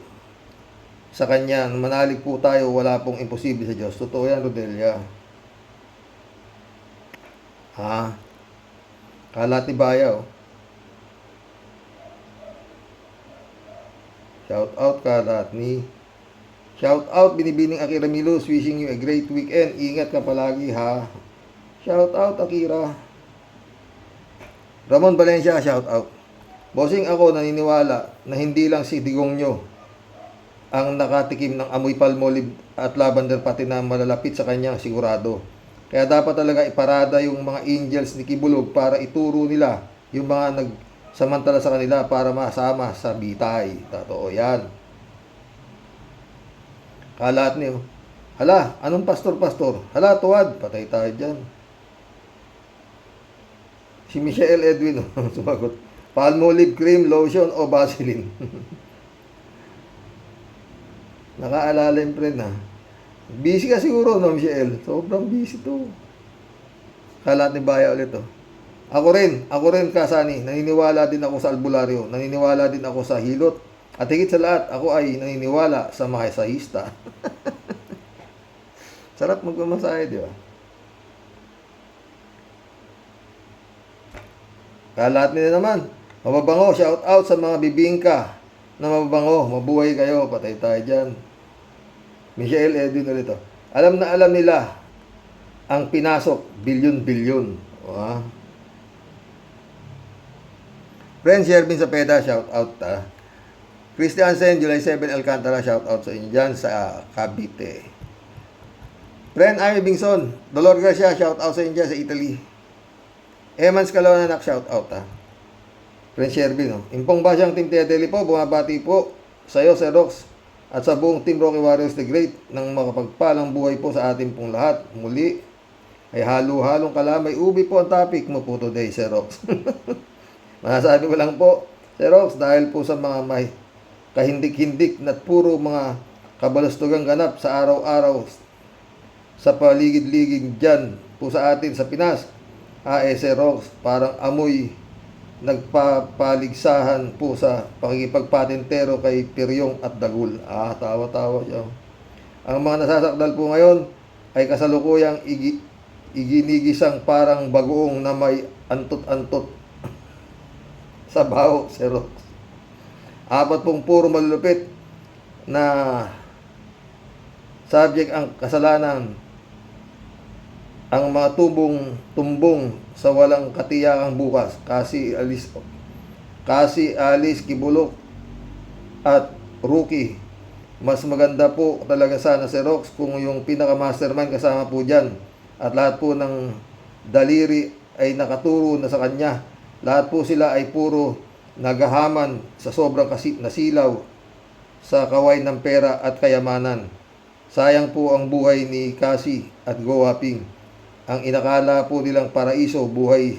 sa kanya, manalig po tayo, wala pong imposible sa Diyos. Totoo yan, Rodelia. Kalatibaya oh. Shout out Kalatni. Shout out Binibining Akira Milos, wishing you a great weekend. Ingat ka palagi ha. Shout out Akira. Ramon Valencia, shout out. Bossing, ako naniniwala na hindi lang si Digongyo ang nakatikim ng amoy palmolive at lavender, pati na malalapit sa kanya sigurado. Kaya dapat talaga iparada yung mga angels ni Kibulog para ituro nila yung mga nagsamantala sa kanila para masama sa bitay. Totoo yan. Kalat niyo. Hala, anong pastor? Hala, tuwad. Patay tayo dyan. Si Michelle Edwin, sumagot. Palmolive cream, lotion o Vaseline? Nakaalala yung friend ha. Busy ka siguro, no, Michelle? Sobrang busy to. Kalat ni Baya ulit to. Ako rin, Kasani. Naniniwala din ako sa albularyo. Naniniwala din ako sa hilot. At higit sa lahat, ako ay naniniwala sa makisahista. Sarap magmamasahe, di ba? Kalat nila naman. Mababango, shout out sa mga bibingka na mababango. Mabuhay kayo, patay tayo dyan. Michelle Edwin ulit to. Alam na alam nila ang pinasok, bilyon-bilyon. Friend Shervin Sapeda, shout out ha. Christian Sen, July 7, Alcantara, shout out sa inyo dyan sa Cavite. Friend Amy Bingson, Dolor Garcia, shout out sa inyo dyan sa Italy. Emans Calaunanak, shout out ha. Friend Shervin, no? Impong Basyang Team Tedeli po, bumabati po sa iyo, Sir Rox, at sa buong Team Rocky Warriors the Great ng makapagpalang buhay po sa ating pong lahat. Muli ay halo-halong kalamay ubi po ang topic mo po today, Sir Rox. Masasabi ko lang po, Sir Rox, dahil po sa mga may kahindik-hindik na puro mga kabalastugang ganap sa araw-araw sa paligid-ligid dyan po sa atin sa Pinas. Sir Rox, parang amoy nagpapaligsahan po sa pakikipagpatintero kay Piryong at Dagul. Tawa-tawa siya. Ang mga nasasakdal po ngayon ay kasalukuyang iginigisang parang bagoong na may antot-antot sa baho, Sir Rox. 4 pong puro malulupit na subject ang kasalanan. Ang mga tumbong sa walang katiyakang bukas. Kasi Alice, Kibulok at Rookie. Mas maganda po talaga sana si Rox kung yung pinaka-mastermind kasama po dyan. At lahat po ng daliri ay nakaturo na sa kanya. Lahat po sila ay puro nagahaman sa sobrang nasilaw sa kaway ng pera at kayamanan. Sayang po ang buhay ni Cassie at Go Waping. Ang inakala po nilang paraiso, buhay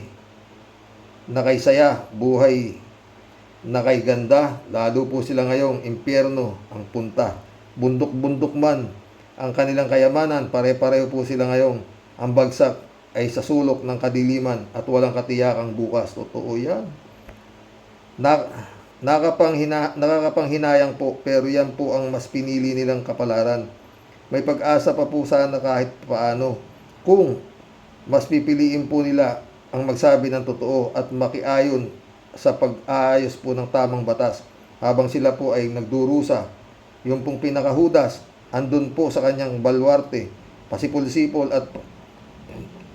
na kay saya, buhay na kay ganda, lalo po sila ngayong impyerno ang punta. Bundok-bundok man ang kanilang kayamanan, pare-pareho po sila ngayong ang bagsak ay sa sulok ng kadiliman at walang katiyakang bukas. Totoo yan. Nakakapanghinayang po, pero yan po ang mas pinili nilang kapalaran. May pag-asa pa po sana kahit paano kung mas pipiliin po nila ang magsabi ng totoo at makiayon sa pag-aayos po ng tamang batas habang sila po ay nagdurusa. Yung pong pinakahudas, andun po sa kanyang balwarte, pasipol-sipol at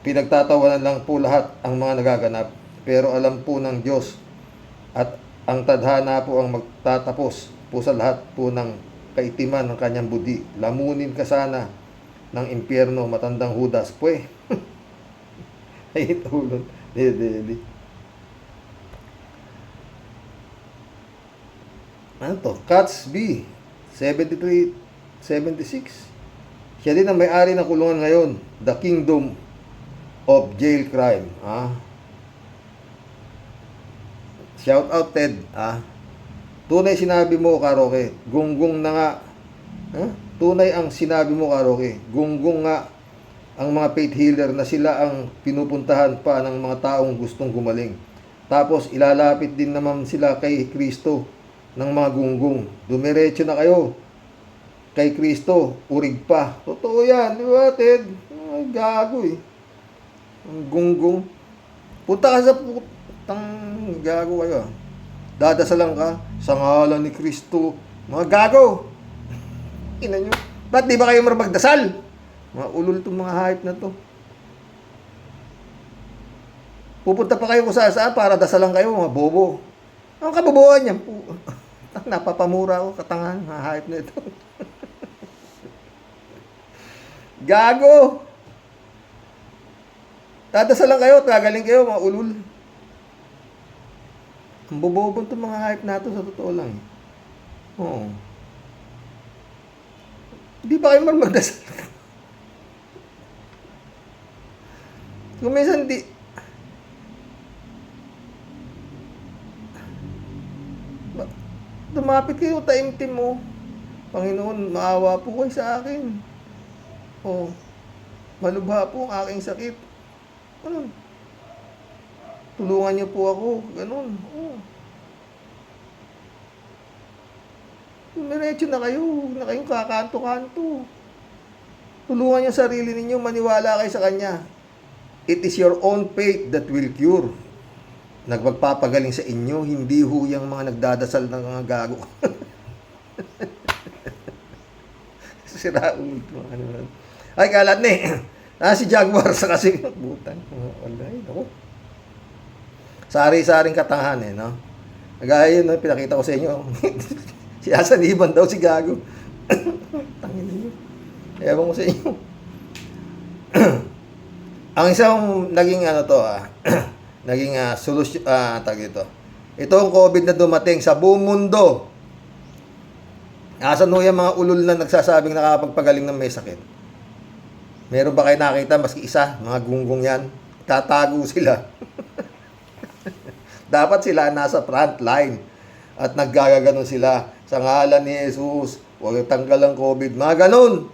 pinagtatawanan lang po lahat ang mga nagaganap. Pero alam po ng Diyos at ang tadhana po ang magtatapos po sa lahat po ng kaitiman ng kanyang budi. Lamunin ka sana ng impyerno, matandang hudas. Pwe. Ay, tulad. Dede. Ano to? Cats B. 73-76. Siya din ang may-ari ng kulungan ngayon. The Kingdom of Jail Crime. Shout out, Ted. Tunay sinabi mo, Karoke. Gunggong na nga. Tunay ang sinabi mo, Karoke. Gunggong nga ang mga faith healer na sila ang pinupuntahan pa ng mga taong gustong gumaling. Tapos ilalapit din naman sila kay Kristo ng mga gunggong. Dumiretso na kayo kay Kristo, urig pa. Totoo yan, di ba, Ted? Ay, gago eh. Ang gunggong. Punta ka sa putang gago kayo. Dadasalan ka sa ngalan ni Kristo. Mga gago. Ina nyo. Ba't di ba kayo magdasal? Mga ulol itong mga hype na to. Pupunta pa kayo kung saan para dasalan kayo, mga bobo. Ang kabobohan yan po. Napapamura ako, katangan, mga hype na ito. Gago! Dadasalan kayo, tagaling kayo, mga ulol. Ang bobobo itong mga hype na to, sa totoo lang. Oo. Hindi ba kayo magdasal? Kung minsan di... Dumapit kayo, taimtim mo. Panginoon, maawa po kayo sa akin. Oh, malubha po ang aking sakit. Ganun. Tulungan niyo po ako. Ganun. Oh. Diretso na kayo. Huwag na kayong kakanto-kanto. Tulungan niyo sarili ninyo. Maniwala kayo sa Kanya. It is your own faith that will cure. Nagpagpapagaling sa inyo, hindi ho yung mga nagdadasal ng mga gago. Sira ulo. Ay, kalat ni. Si Jaguar sa kasi butan. Alay, ako. Sari-saring katangahan no? Gaya yun, pinakita ko sa inyo. Siyasaniban daw si gago. Tangin niyo. Ewan ko sa inyo. Ang isang naging naging solusyon, tag ito. Ito ang COVID na dumating sa buong mundo. Asan ho yung mga ulol na nagsasabing nakakapagpagaling ng may sakit? Meron ba kayo nakita maski isa? Mga gunggong yan. Tatago sila. Dapat sila nasa front line. At naggagaganon sila. Sa ngalan ni Jesus, huwag tanggal ang COVID. Mga ganon.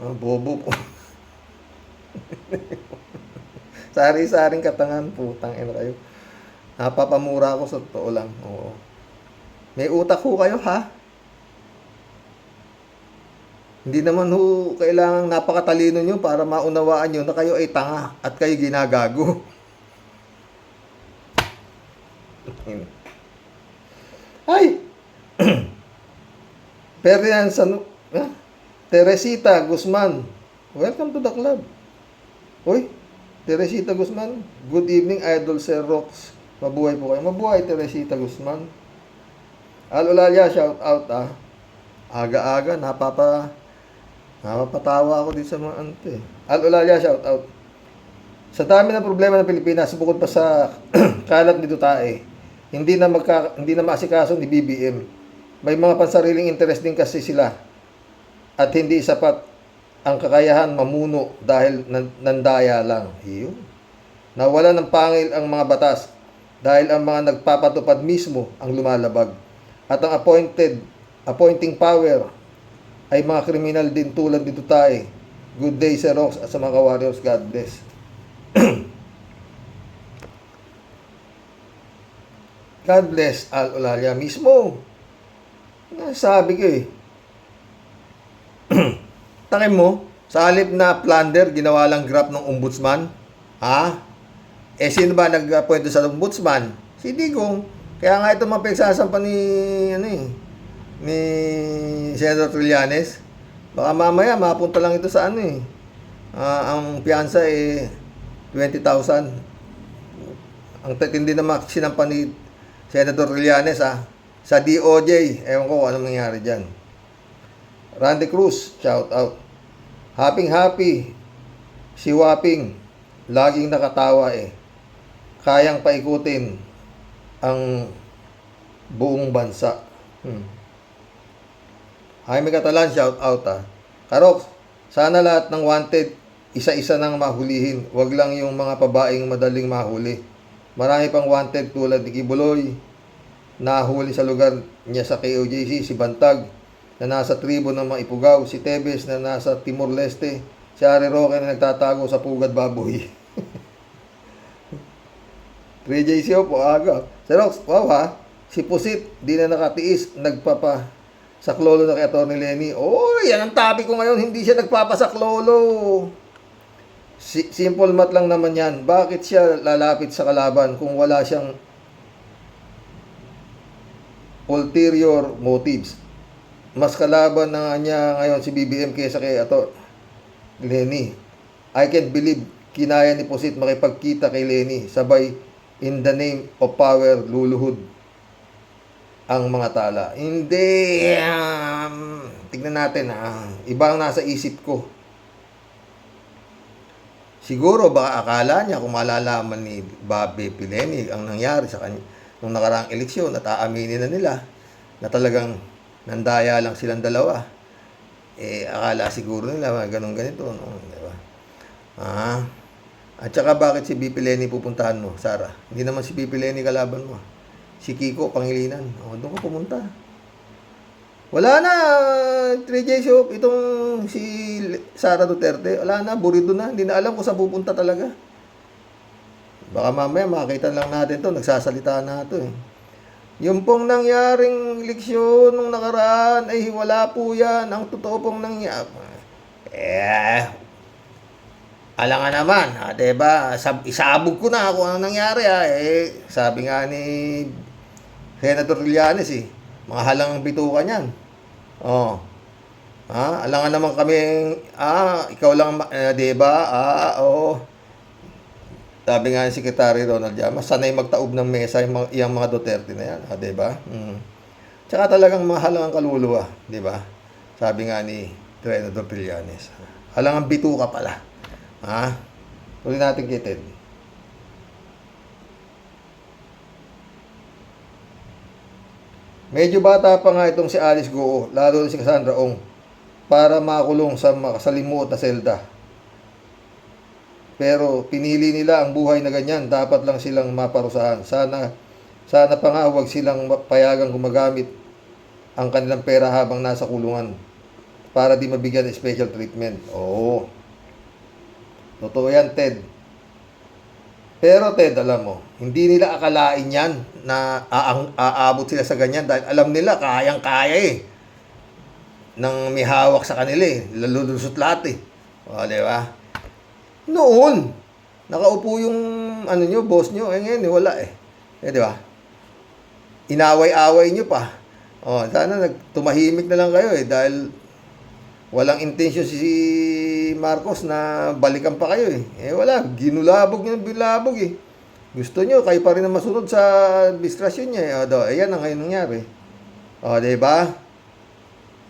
Bobo po. Sari-saring katangan, putang ina kayo. Napapamura ako sa totoo lang. Oo. May utak ho kayo, ha? Hindi naman ho kailangang napakatalino nyo para maunawaan nyo na kayo ay tanga at kayo ginagago. Ay! Ferdinand Teresita Guzman. Welcome to the club. Uy! Teresita Guzman, good evening, Idol Sir Rox. Mabuhay po kayo. Mabuhay, Teresita Guzman. Al-Ulalia, shout out, Aga-aga, napapatawa ako din sa mga ante. Al-Ulalia, shout out. Sa dami ng problema ng Pilipinas, bukod pa sa kalat ni Dutae, hindi na maasikaso ni BBM. May mga pansariling interest din kasi sila. At hindi sapat ang kakayahan mamuno dahil nandaya lang. Iyon. Nawala ng pangil ang mga batas. dahil ang mga nagpapatupad mismo ang lumalabag. At ang appointing power ay mga kriminal din tulad dito tayo. Good day, Sir Rox, at sa mga warriors, God bless. God bless, Al Olalia mismo. Sabi ko eh. Takin mo, sa halip na plunder, ginawa lang grab ng ombudsman. Ha? Eh, sino ba nag-appoint sa ombudsman? Si Digong. Kaya nga ito mga pagsasampa ni, ni Senator Trillanes. Baka mamaya, mapunta lang ito sa ang piyansa eh, 20,000. Ang tatindi na sinampa ni Senator Trillanes sa DOJ. Ewan ko anong nangyari dyan. Randy Cruz, shout out. Happy. Si Waping, laging nakatawa eh. Kayang paikutin ang buong bansa. Jaime Catalan, shout out Karok, sana lahat ng wanted, isa-isa nang mahulihin. Wag lang yung mga babaeng madaling mahuli. Marami pang wanted tulad ni Kibuloy, nahuli sa lugar niya sa KOJC, si Bantag, na nasa tribo ng mga Ipugaw, si Tebes na nasa Timor-Leste, si Ari Roque na nagtatago sa Pugad Baboy. 3JCO po aga. Xerox, wow si Pusit, di na nakatiis, nagpapasaklolo na kay Atty. Lenny. Oh, yan ang topic ko ngayon, hindi siya nagpapasaklolo. Simple math lang naman yan. Bakit siya lalapit sa kalaban kung wala siyang ulterior motives? Mas kalaban na niya ngayon si BBM kaysa kay Lenny. I can't believe kinaya ni Pusit makipagkita kay Lenny. Sabay, in the name of power, luluhod ang mga tala. Hindi. Tignan natin Iba ang nasa isip ko. Siguro baka akala niya kung malalaman ni Bobby Pileni ang nangyari sa kanya nung nakaraang eleksyon at aaminin na nila na talagang nandaya lang silang dalawa. Akala siguro nila ganun ganito, no? Diba? At saka bakit si BP Lenny pupuntahan mo, Sara? Hindi naman si BP Lenny kalaban mo. Si Kiko Pangilinan. Doon ka pumunta. Wala na, 3J Shop, itong si Sara Duterte, wala na, burido na, hindi na alam kung saan pupunta talaga. Baka mamaya makita lang natin to, nagsasalita na to eh. Yung pong nangyaring eleksyon nung nakaraan, ay wala po yan, ang totoo pong nangyari. Alam nga naman, diba, isabog ko na kung anong nangyari sabi nga ni Senator Trillanes mga halang bitukan yan. Alam nga naman kami, ikaw lang, diba, sabi nga ni Secretary Ronald Llamas, sanay magtaob ng mesa yung mga Duterte na yan, diba? Tsaka talagang mahalang ang kaluluwa, diba? Sabi nga ni Senator Trillanes, halang ang bituka pala. Tuloy natin kay Ted. Medyo bata pa nga itong si Alice Goo, lalo si Cassandra Ong, para makulong sa makasalimuot na selda. Pero pinili nila ang buhay na ganyan, dapat lang silang maparusahan. Sana pa nga huwag silang payagang gumagamit ang kanilang pera habang nasa kulungan para di mabigyan ng special treatment. Totoo yan, Ted. Pero Ted, alam mo, hindi nila akalain yan na aabot sila sa ganyan dahil alam nila kayang-kaya nang may hawak sa kanila lalulusot lahat diba? Noon, nakaupo yung boss nyo, ngayon wala diba? Inaway-away nyo pa. Sana tumahimik na lang kayo dahil walang intensyon si Marcos na balikan pa kayo wala, ginulabog nyo, bilabog Gusto nyo, kayo pa rin na masunod sa distrasyon niya ayan ang ngayon nangyari. Diba?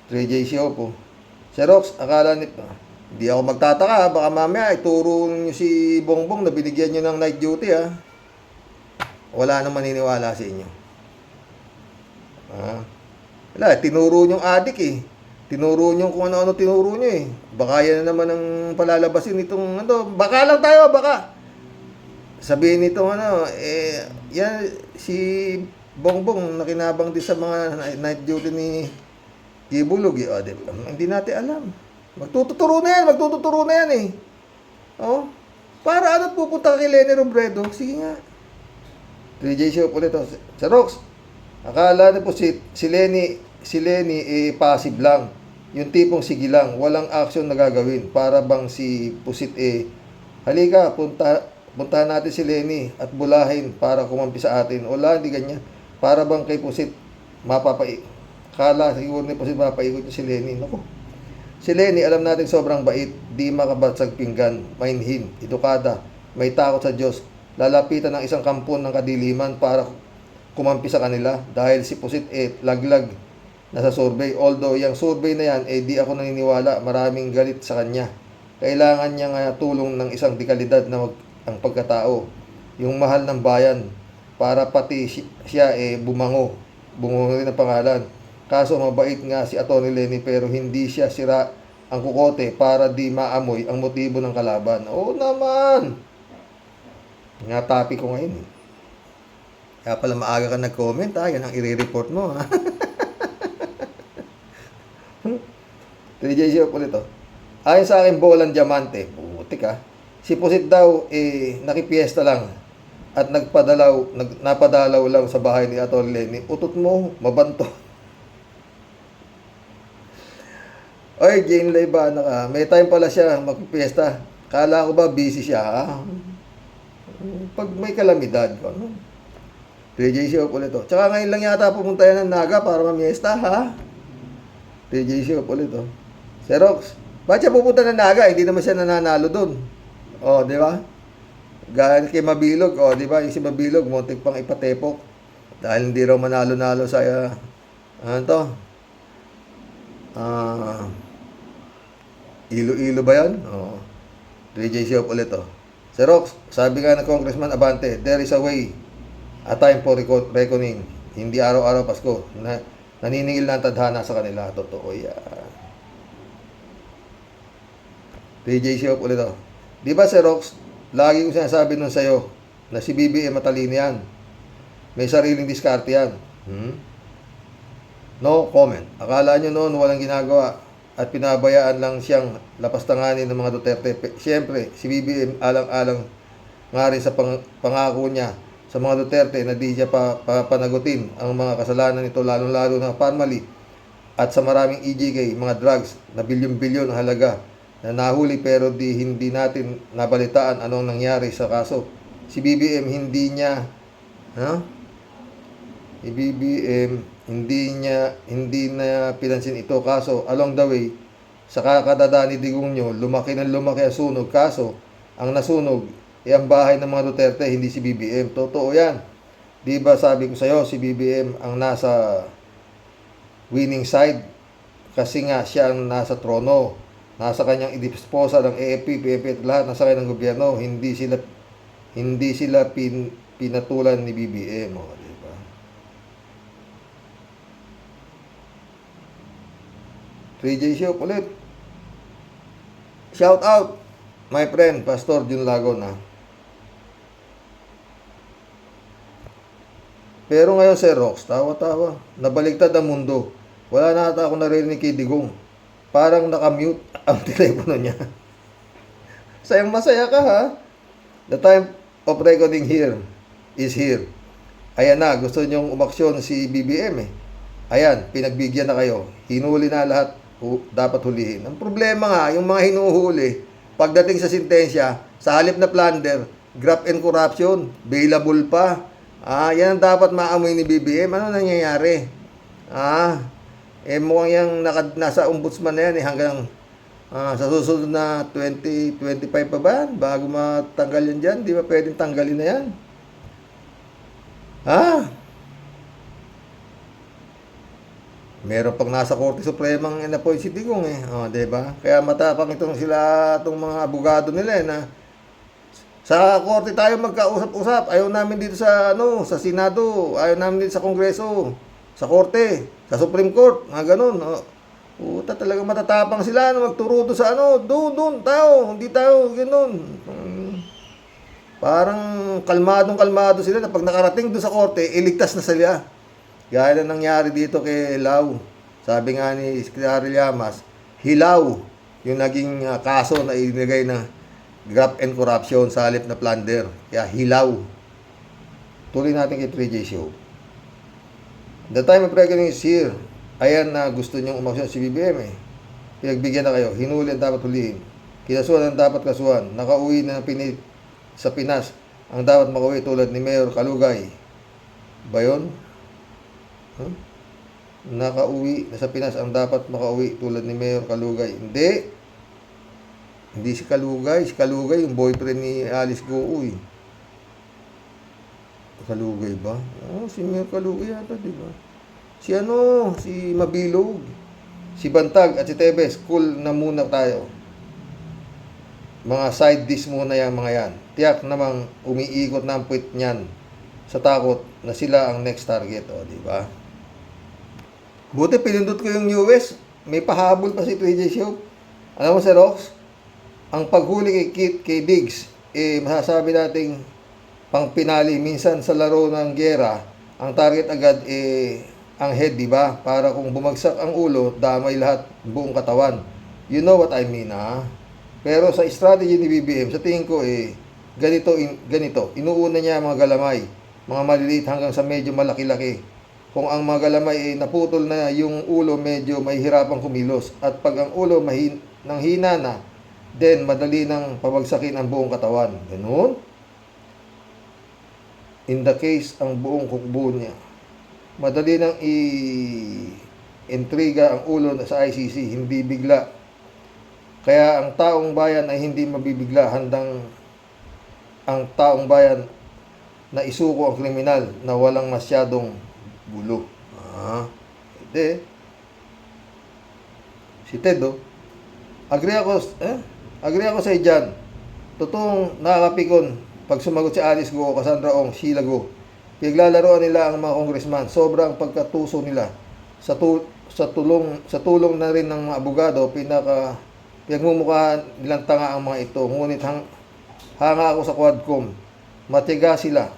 3JCO po. Xerox, akala nito, hindi ako magtataka, baka mamaya ituro nyo si Bongbong na binigyan nyo ng night duty Wala nang maniniwala sa inyo. Wala, tinuro nyo adik Tinuro nyo kung ano-ano tinuro nyo Baka yan na naman ang palalabasin itong baka lang tayo, baka. sabihin nito ano, yan si Bongbong nakinabang din sa mga night duty ni Gibulog, eh. O, diba? Hindi natin alam. Magtuturo na yan eh. Oh, para ano pupunta kay Leni Robredo? Sige nga. 3J show ulit ito. Sa Rox, akala na po si Leni passive lang. Yung tipong sige lang, walang action na gagawin. Para bang si Pusit halika, puntahan natin si Leni at bulahin para kumampi sa atin. Wala, hindi ganyan. Para bang kay Pusit, kala siguro ni Pusit mapaikot si Leni. Naku. Si Leni, alam natin sobrang bait, di makabatsag pinggan, mainhin, edukada, may takot sa Diyos, lalapitan ng isang kampon ng kadiliman para kumampi sa kanila dahil si Pusit laglag na sa survey. Although yung survey na yan, di ako naniniwala, maraming galit sa kanya. Kailangan niya nga tulong ng isang dekalidad na ang pagkatao, yung mahal ng bayan, para pati siya bungo rin ang pangalan. Kaso mabait nga si Atty. Leni pero hindi siya sira ang kukote para di maamoy ang motibo ng kalaban. Oo naman! Nga topic ko ngayon eh. Kaya pala maaga ka nag-comment ha. Yan ang i-report mo ha. 3J Show ulit to. Ayon sa akin, bolang diamante. Putik ha. Si Pusit daw nakipiesta lang at napadalaw lang sa bahay ni Atty. Leni. Utot mo, mabanto. Oy, Jane Laibana ka. May time pala siya magpipiesta. Kala ko ba busy siya, ha? Pag may kalamidad, ano? 3J Show ulit to. Tsaka ngayon lang yata pumunta yan ng Naga para mamiesta, ha? 3J Show ulit to. Xerox, ba't siya pupunta ng Naga? Hindi naman siya nananalo dun. O, di ba? Gaya kay Mabilog, o, di ba? Yung si Mabilog, muntik pang ipatepok. Dahil hindi raw manalo-nalo sa, ano to? Ilo-ilo ba yan? Oo. 3J Shop ulit to. Xerox, sabi nga ng Congressman Abante, there is a way, a time for reckoning. Hindi araw-araw Pasko. Naniningil na ang tadhana sa kanila. Totoo yan. 3J Shop ulit to. Di ba Xerox, lagi ko sinasabi nun sa'yo na si BBM matalino yan. May sariling diskarte yan. No comment. Akala nyo noon walang ginagawa at pinabayaan lang siyang lapastanganin ng mga Duterte. Siyempre, si BBM alang-alang nga rin sa pangako niya sa mga Duterte na di siya panagutin ang mga kasalanan nito, lalong-lalo na pamali at sa maraming EJK, mga drugs na bilyon-bilyon ang halaga na nahuli pero hindi natin nabalitaan anong nangyari sa kaso. Si BBM hindi niya hindi na pinansin ito. Kaso along the way sa kakadada ni Digong nyo, lumaki ang sunog. Kaso ang nasunog ang bahay ng mga Duterte, hindi si BBM. Totoo yan. Di ba sabi ko sa'yo, si BBM ang nasa winning side kasi nga siya ang nasa trono, nasa kanyang idisposa ng AFP, PFP at lahat nasa kanyang gobyerno. Hindi sila pinatulan ni BBM. Diba? J Show ulit. Shout out my friend Pastor Jun Lagon ha. Pero ngayon si Rox, tawa-tawa. Nabaligtad ang mundo. Wala na ata ako narinig kay Digong. Parang nakamute ang telepono niya. Sayang masaya ka ha. The time of reckoning here is here. Ayan na, gusto niyong umaksyon si BBM eh. Ayan, pinagbigyan na kayo. Hinuli na lahat. Dapat hulihin. Ang problema nga, yung mga hinuhuli, pagdating sa sintensya, sa halip na plunder, graft and corruption, bailable pa. Yan ang dapat maamoy ni BBM. Ano nangyayari? Mukhang yung nasa ombudsman na yan hanggang sa susunod na 2025 pa ba? Bago matanggal yan dyan, di ba pwedeng tanggalin na yan? Meron pang nasa Korte Supremang in-appoint si Digong eh. Diba? Kaya matapang itong mga abogado nila na sa Korte tayo magkausap-usap. Ayaw namin dito sa Senado, ayaw namin dito sa Kongreso, sa Korte, sa Supreme Court, mga ganun. Puta, talagang matatapang sila na magturo doon sa doon, tao, hindi tayo, ganun. Parang kalmadong-kalmado sila na pag nakarating doon sa korte, iligtas na sila. Gaya na nangyari dito kay Lau. Sabi nga ni Secretary Llamas, hilaw yung naging kaso na inilagay na graft and corruption sa halip na plunder. Kaya hilaw. Tuloy natin kay 3J Show. The time of reckoning is here. Ayan na gusto niyong umaksyon si BBM eh. Pinagbigyan na kayo. Hinuli ang dapat hulihin. Kinasuhan ang dapat kasuhan. Nakauwi na sa Pinas ang dapat makauwi tulad ni Mayor Kalugay. Ba yun? Huh? Nakauwi na sa Pinas ang dapat makauwi tulad ni Mayor Kalugay. Hindi. Hindi si Kalugay. Si Kalugay yung boyfriend ni Alice Goo. Kalugay ba? Oh, si Mayor Kalugay yata, di ba? Si Mabilog, si Bantag at si Tebes, cool na muna tayo. Mga side dish muna yung mga yan. Tiyak namang umiikot na ang puwit niyan sa takot na sila ang next target, o, di ba? Buti pinindot ko yung US, may pahabol pa si 3J Show. Alam mo, Sir Rox, ang paghuli kay Diggs, masasabi nating pang pinali minsan sa laro ng gera, ang target agad ang head, di ba? Para kung bumagsak ang ulo, damay lahat, buong katawan. You know what I mean, ha? Pero sa strategy ni BBM, sa tingin ko ganito. Inuuna niya mga galamay, mga maliliit hanggang sa medyo malaki-laki. Kung ang mga galamay naputol na yung ulo, medyo mahihirapang kumilos. At pag ang ulo nang hina na, then madali nang pabagsakin ang buong katawan. Ganun. In the case, ang buong hukbo niya, madali nang i-intriga ang ulo sa ICC, hindi bigla. Kaya ang taong bayan ay hindi mabibigla, handang ang taong bayan na isuko ang kriminal na walang masyadong gulo. Hindi. Si Ted, agree ako sa dyan. Totoong nakakapikon pag sumagot si Alice Go, Cassandra Ong, Sheila Go. Pinaglalaroan nila ang mga congressman. Sobrang pagkatuso nila. Sa tulong na rin ng mga abogado, pinagmumukha nilang tanga ang mga ito. Ngunit hanga ako sa Quadcom. Matiga sila.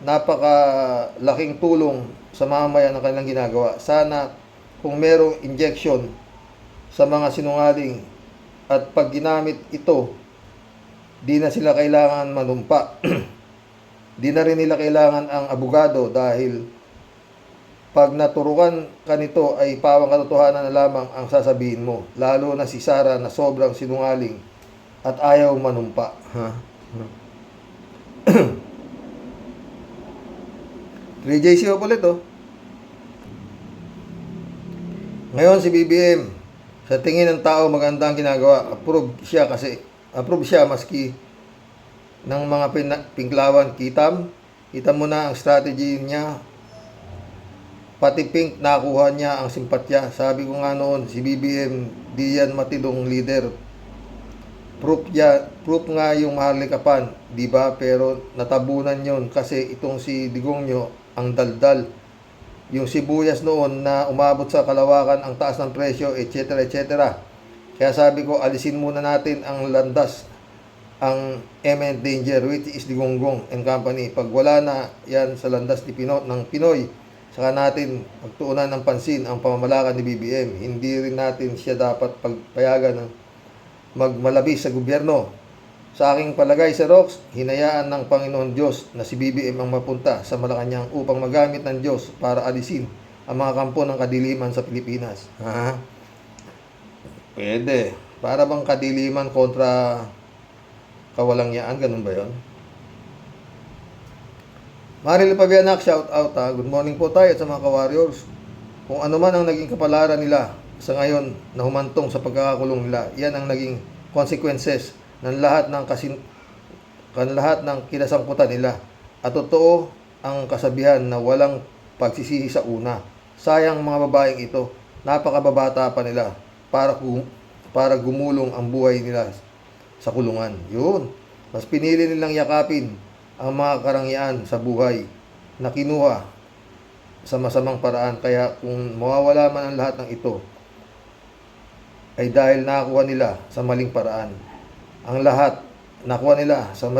Napakalaking tulong sa mamamayan ng kanilang ginagawa. Sana kung merong injection sa mga sinungaling at pag ginamit ito, di na sila kailangan manumpa. Di na rin nila kailangan ang abogado dahil pag naturukan ka nito ay pawang katotohanan na lamang ang sasabihin mo. Lalo na si Sara na sobrang sinungaling at ayaw manumpa. Huh? 3J Show ulit, Ngayon si BBM, sa tingin ng tao maganda ang ginagawa. Approve siya maski ng mga pinklawan. Kita mo na ang strategy niya. Pati Pink nakuha niya ang simpatya. Sabi ko nga noon, si BBM di yan matindong leader. Proof nga yung mahalikapan, di ba? Pero natabunan yon kasi itong si Digongyo ang daldal. Yung sibuyas noon na umabot sa kalawakan, ang taas ng presyo, etc. etc. Kaya sabi ko, alisin muna natin ang landas, ang imminent danger, which is Digonggong and company. Pag wala na yan sa landas ng Pinoy, saka natin pagtuunan ng pansin ang pamamalakad ni BBM. Hindi rin natin siya dapat pagpayagan ng magmalabis sa gobyerno. Sa aking palagay, Sir Rox, hinayaan ng Panginoon Diyos na si BBM ang mapunta sa Malacanang upang magamit ng Diyos para alisin ang mga kampo ng kadiliman sa Pilipinas. Pwede. Para bang kadiliman kontra kawalangyaan, ganun ba yun? Maril Pabianak, shout out Good morning po tayo sa mga ka-warriors. Kung ano man ang naging kapalaran nila sa ngayon na humantong sa pagkakakulong nila, yan ang naging consequences ng lahat ng kinasangkutan nila. At totoo ang kasabihan na walang pagsisisi sa una. Sayang mga babaeng ito, napakababata pa nila para gumulong ang buhay nila sa kulungan. Yun. Mas pinili nilang yakapin ang mga karangyaan sa buhay na kinuha sa masamang paraan. Kaya kung mawawala man ang lahat ng ito, ay dahil nakakuha nila sa maling paraan. Ang lahat nakuha nila sa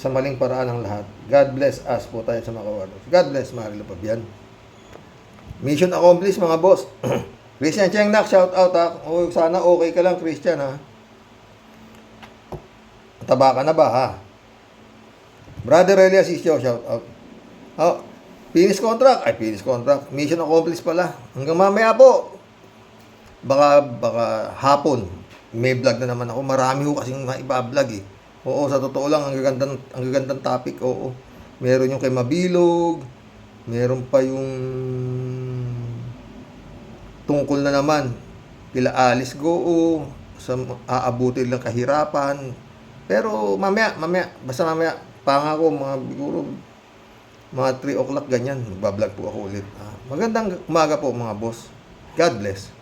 maling paraan ang lahat. God bless us po tayo sa mga kawardos. God bless Marilo Fabian. Mission accomplished mga boss. Christian Chengnak, shout out ha. O, sana okay ka lang Christian ha. Taba ka na ba ha? Brother Elias Isyo, shout out. Oh, finish contract. Ay, finish contract. Mission accomplished pala. Hanggang mamaya po. Baka hapon. May vlog na naman ako. Marami ho kasing maiba-vlog eh. Oo, sa totoo lang, ang gagandang topic. Oo. Meron yung kay Mabilog. Meron pa yung tungkol na naman kila Alice Goo sa aabutin lang kahirapan. Pero mamaya, basta mamaya, pangako mga siguro mga 3 o'clock ganyan, magbablog po ako ulit. Magandang umaga po mga boss. God bless.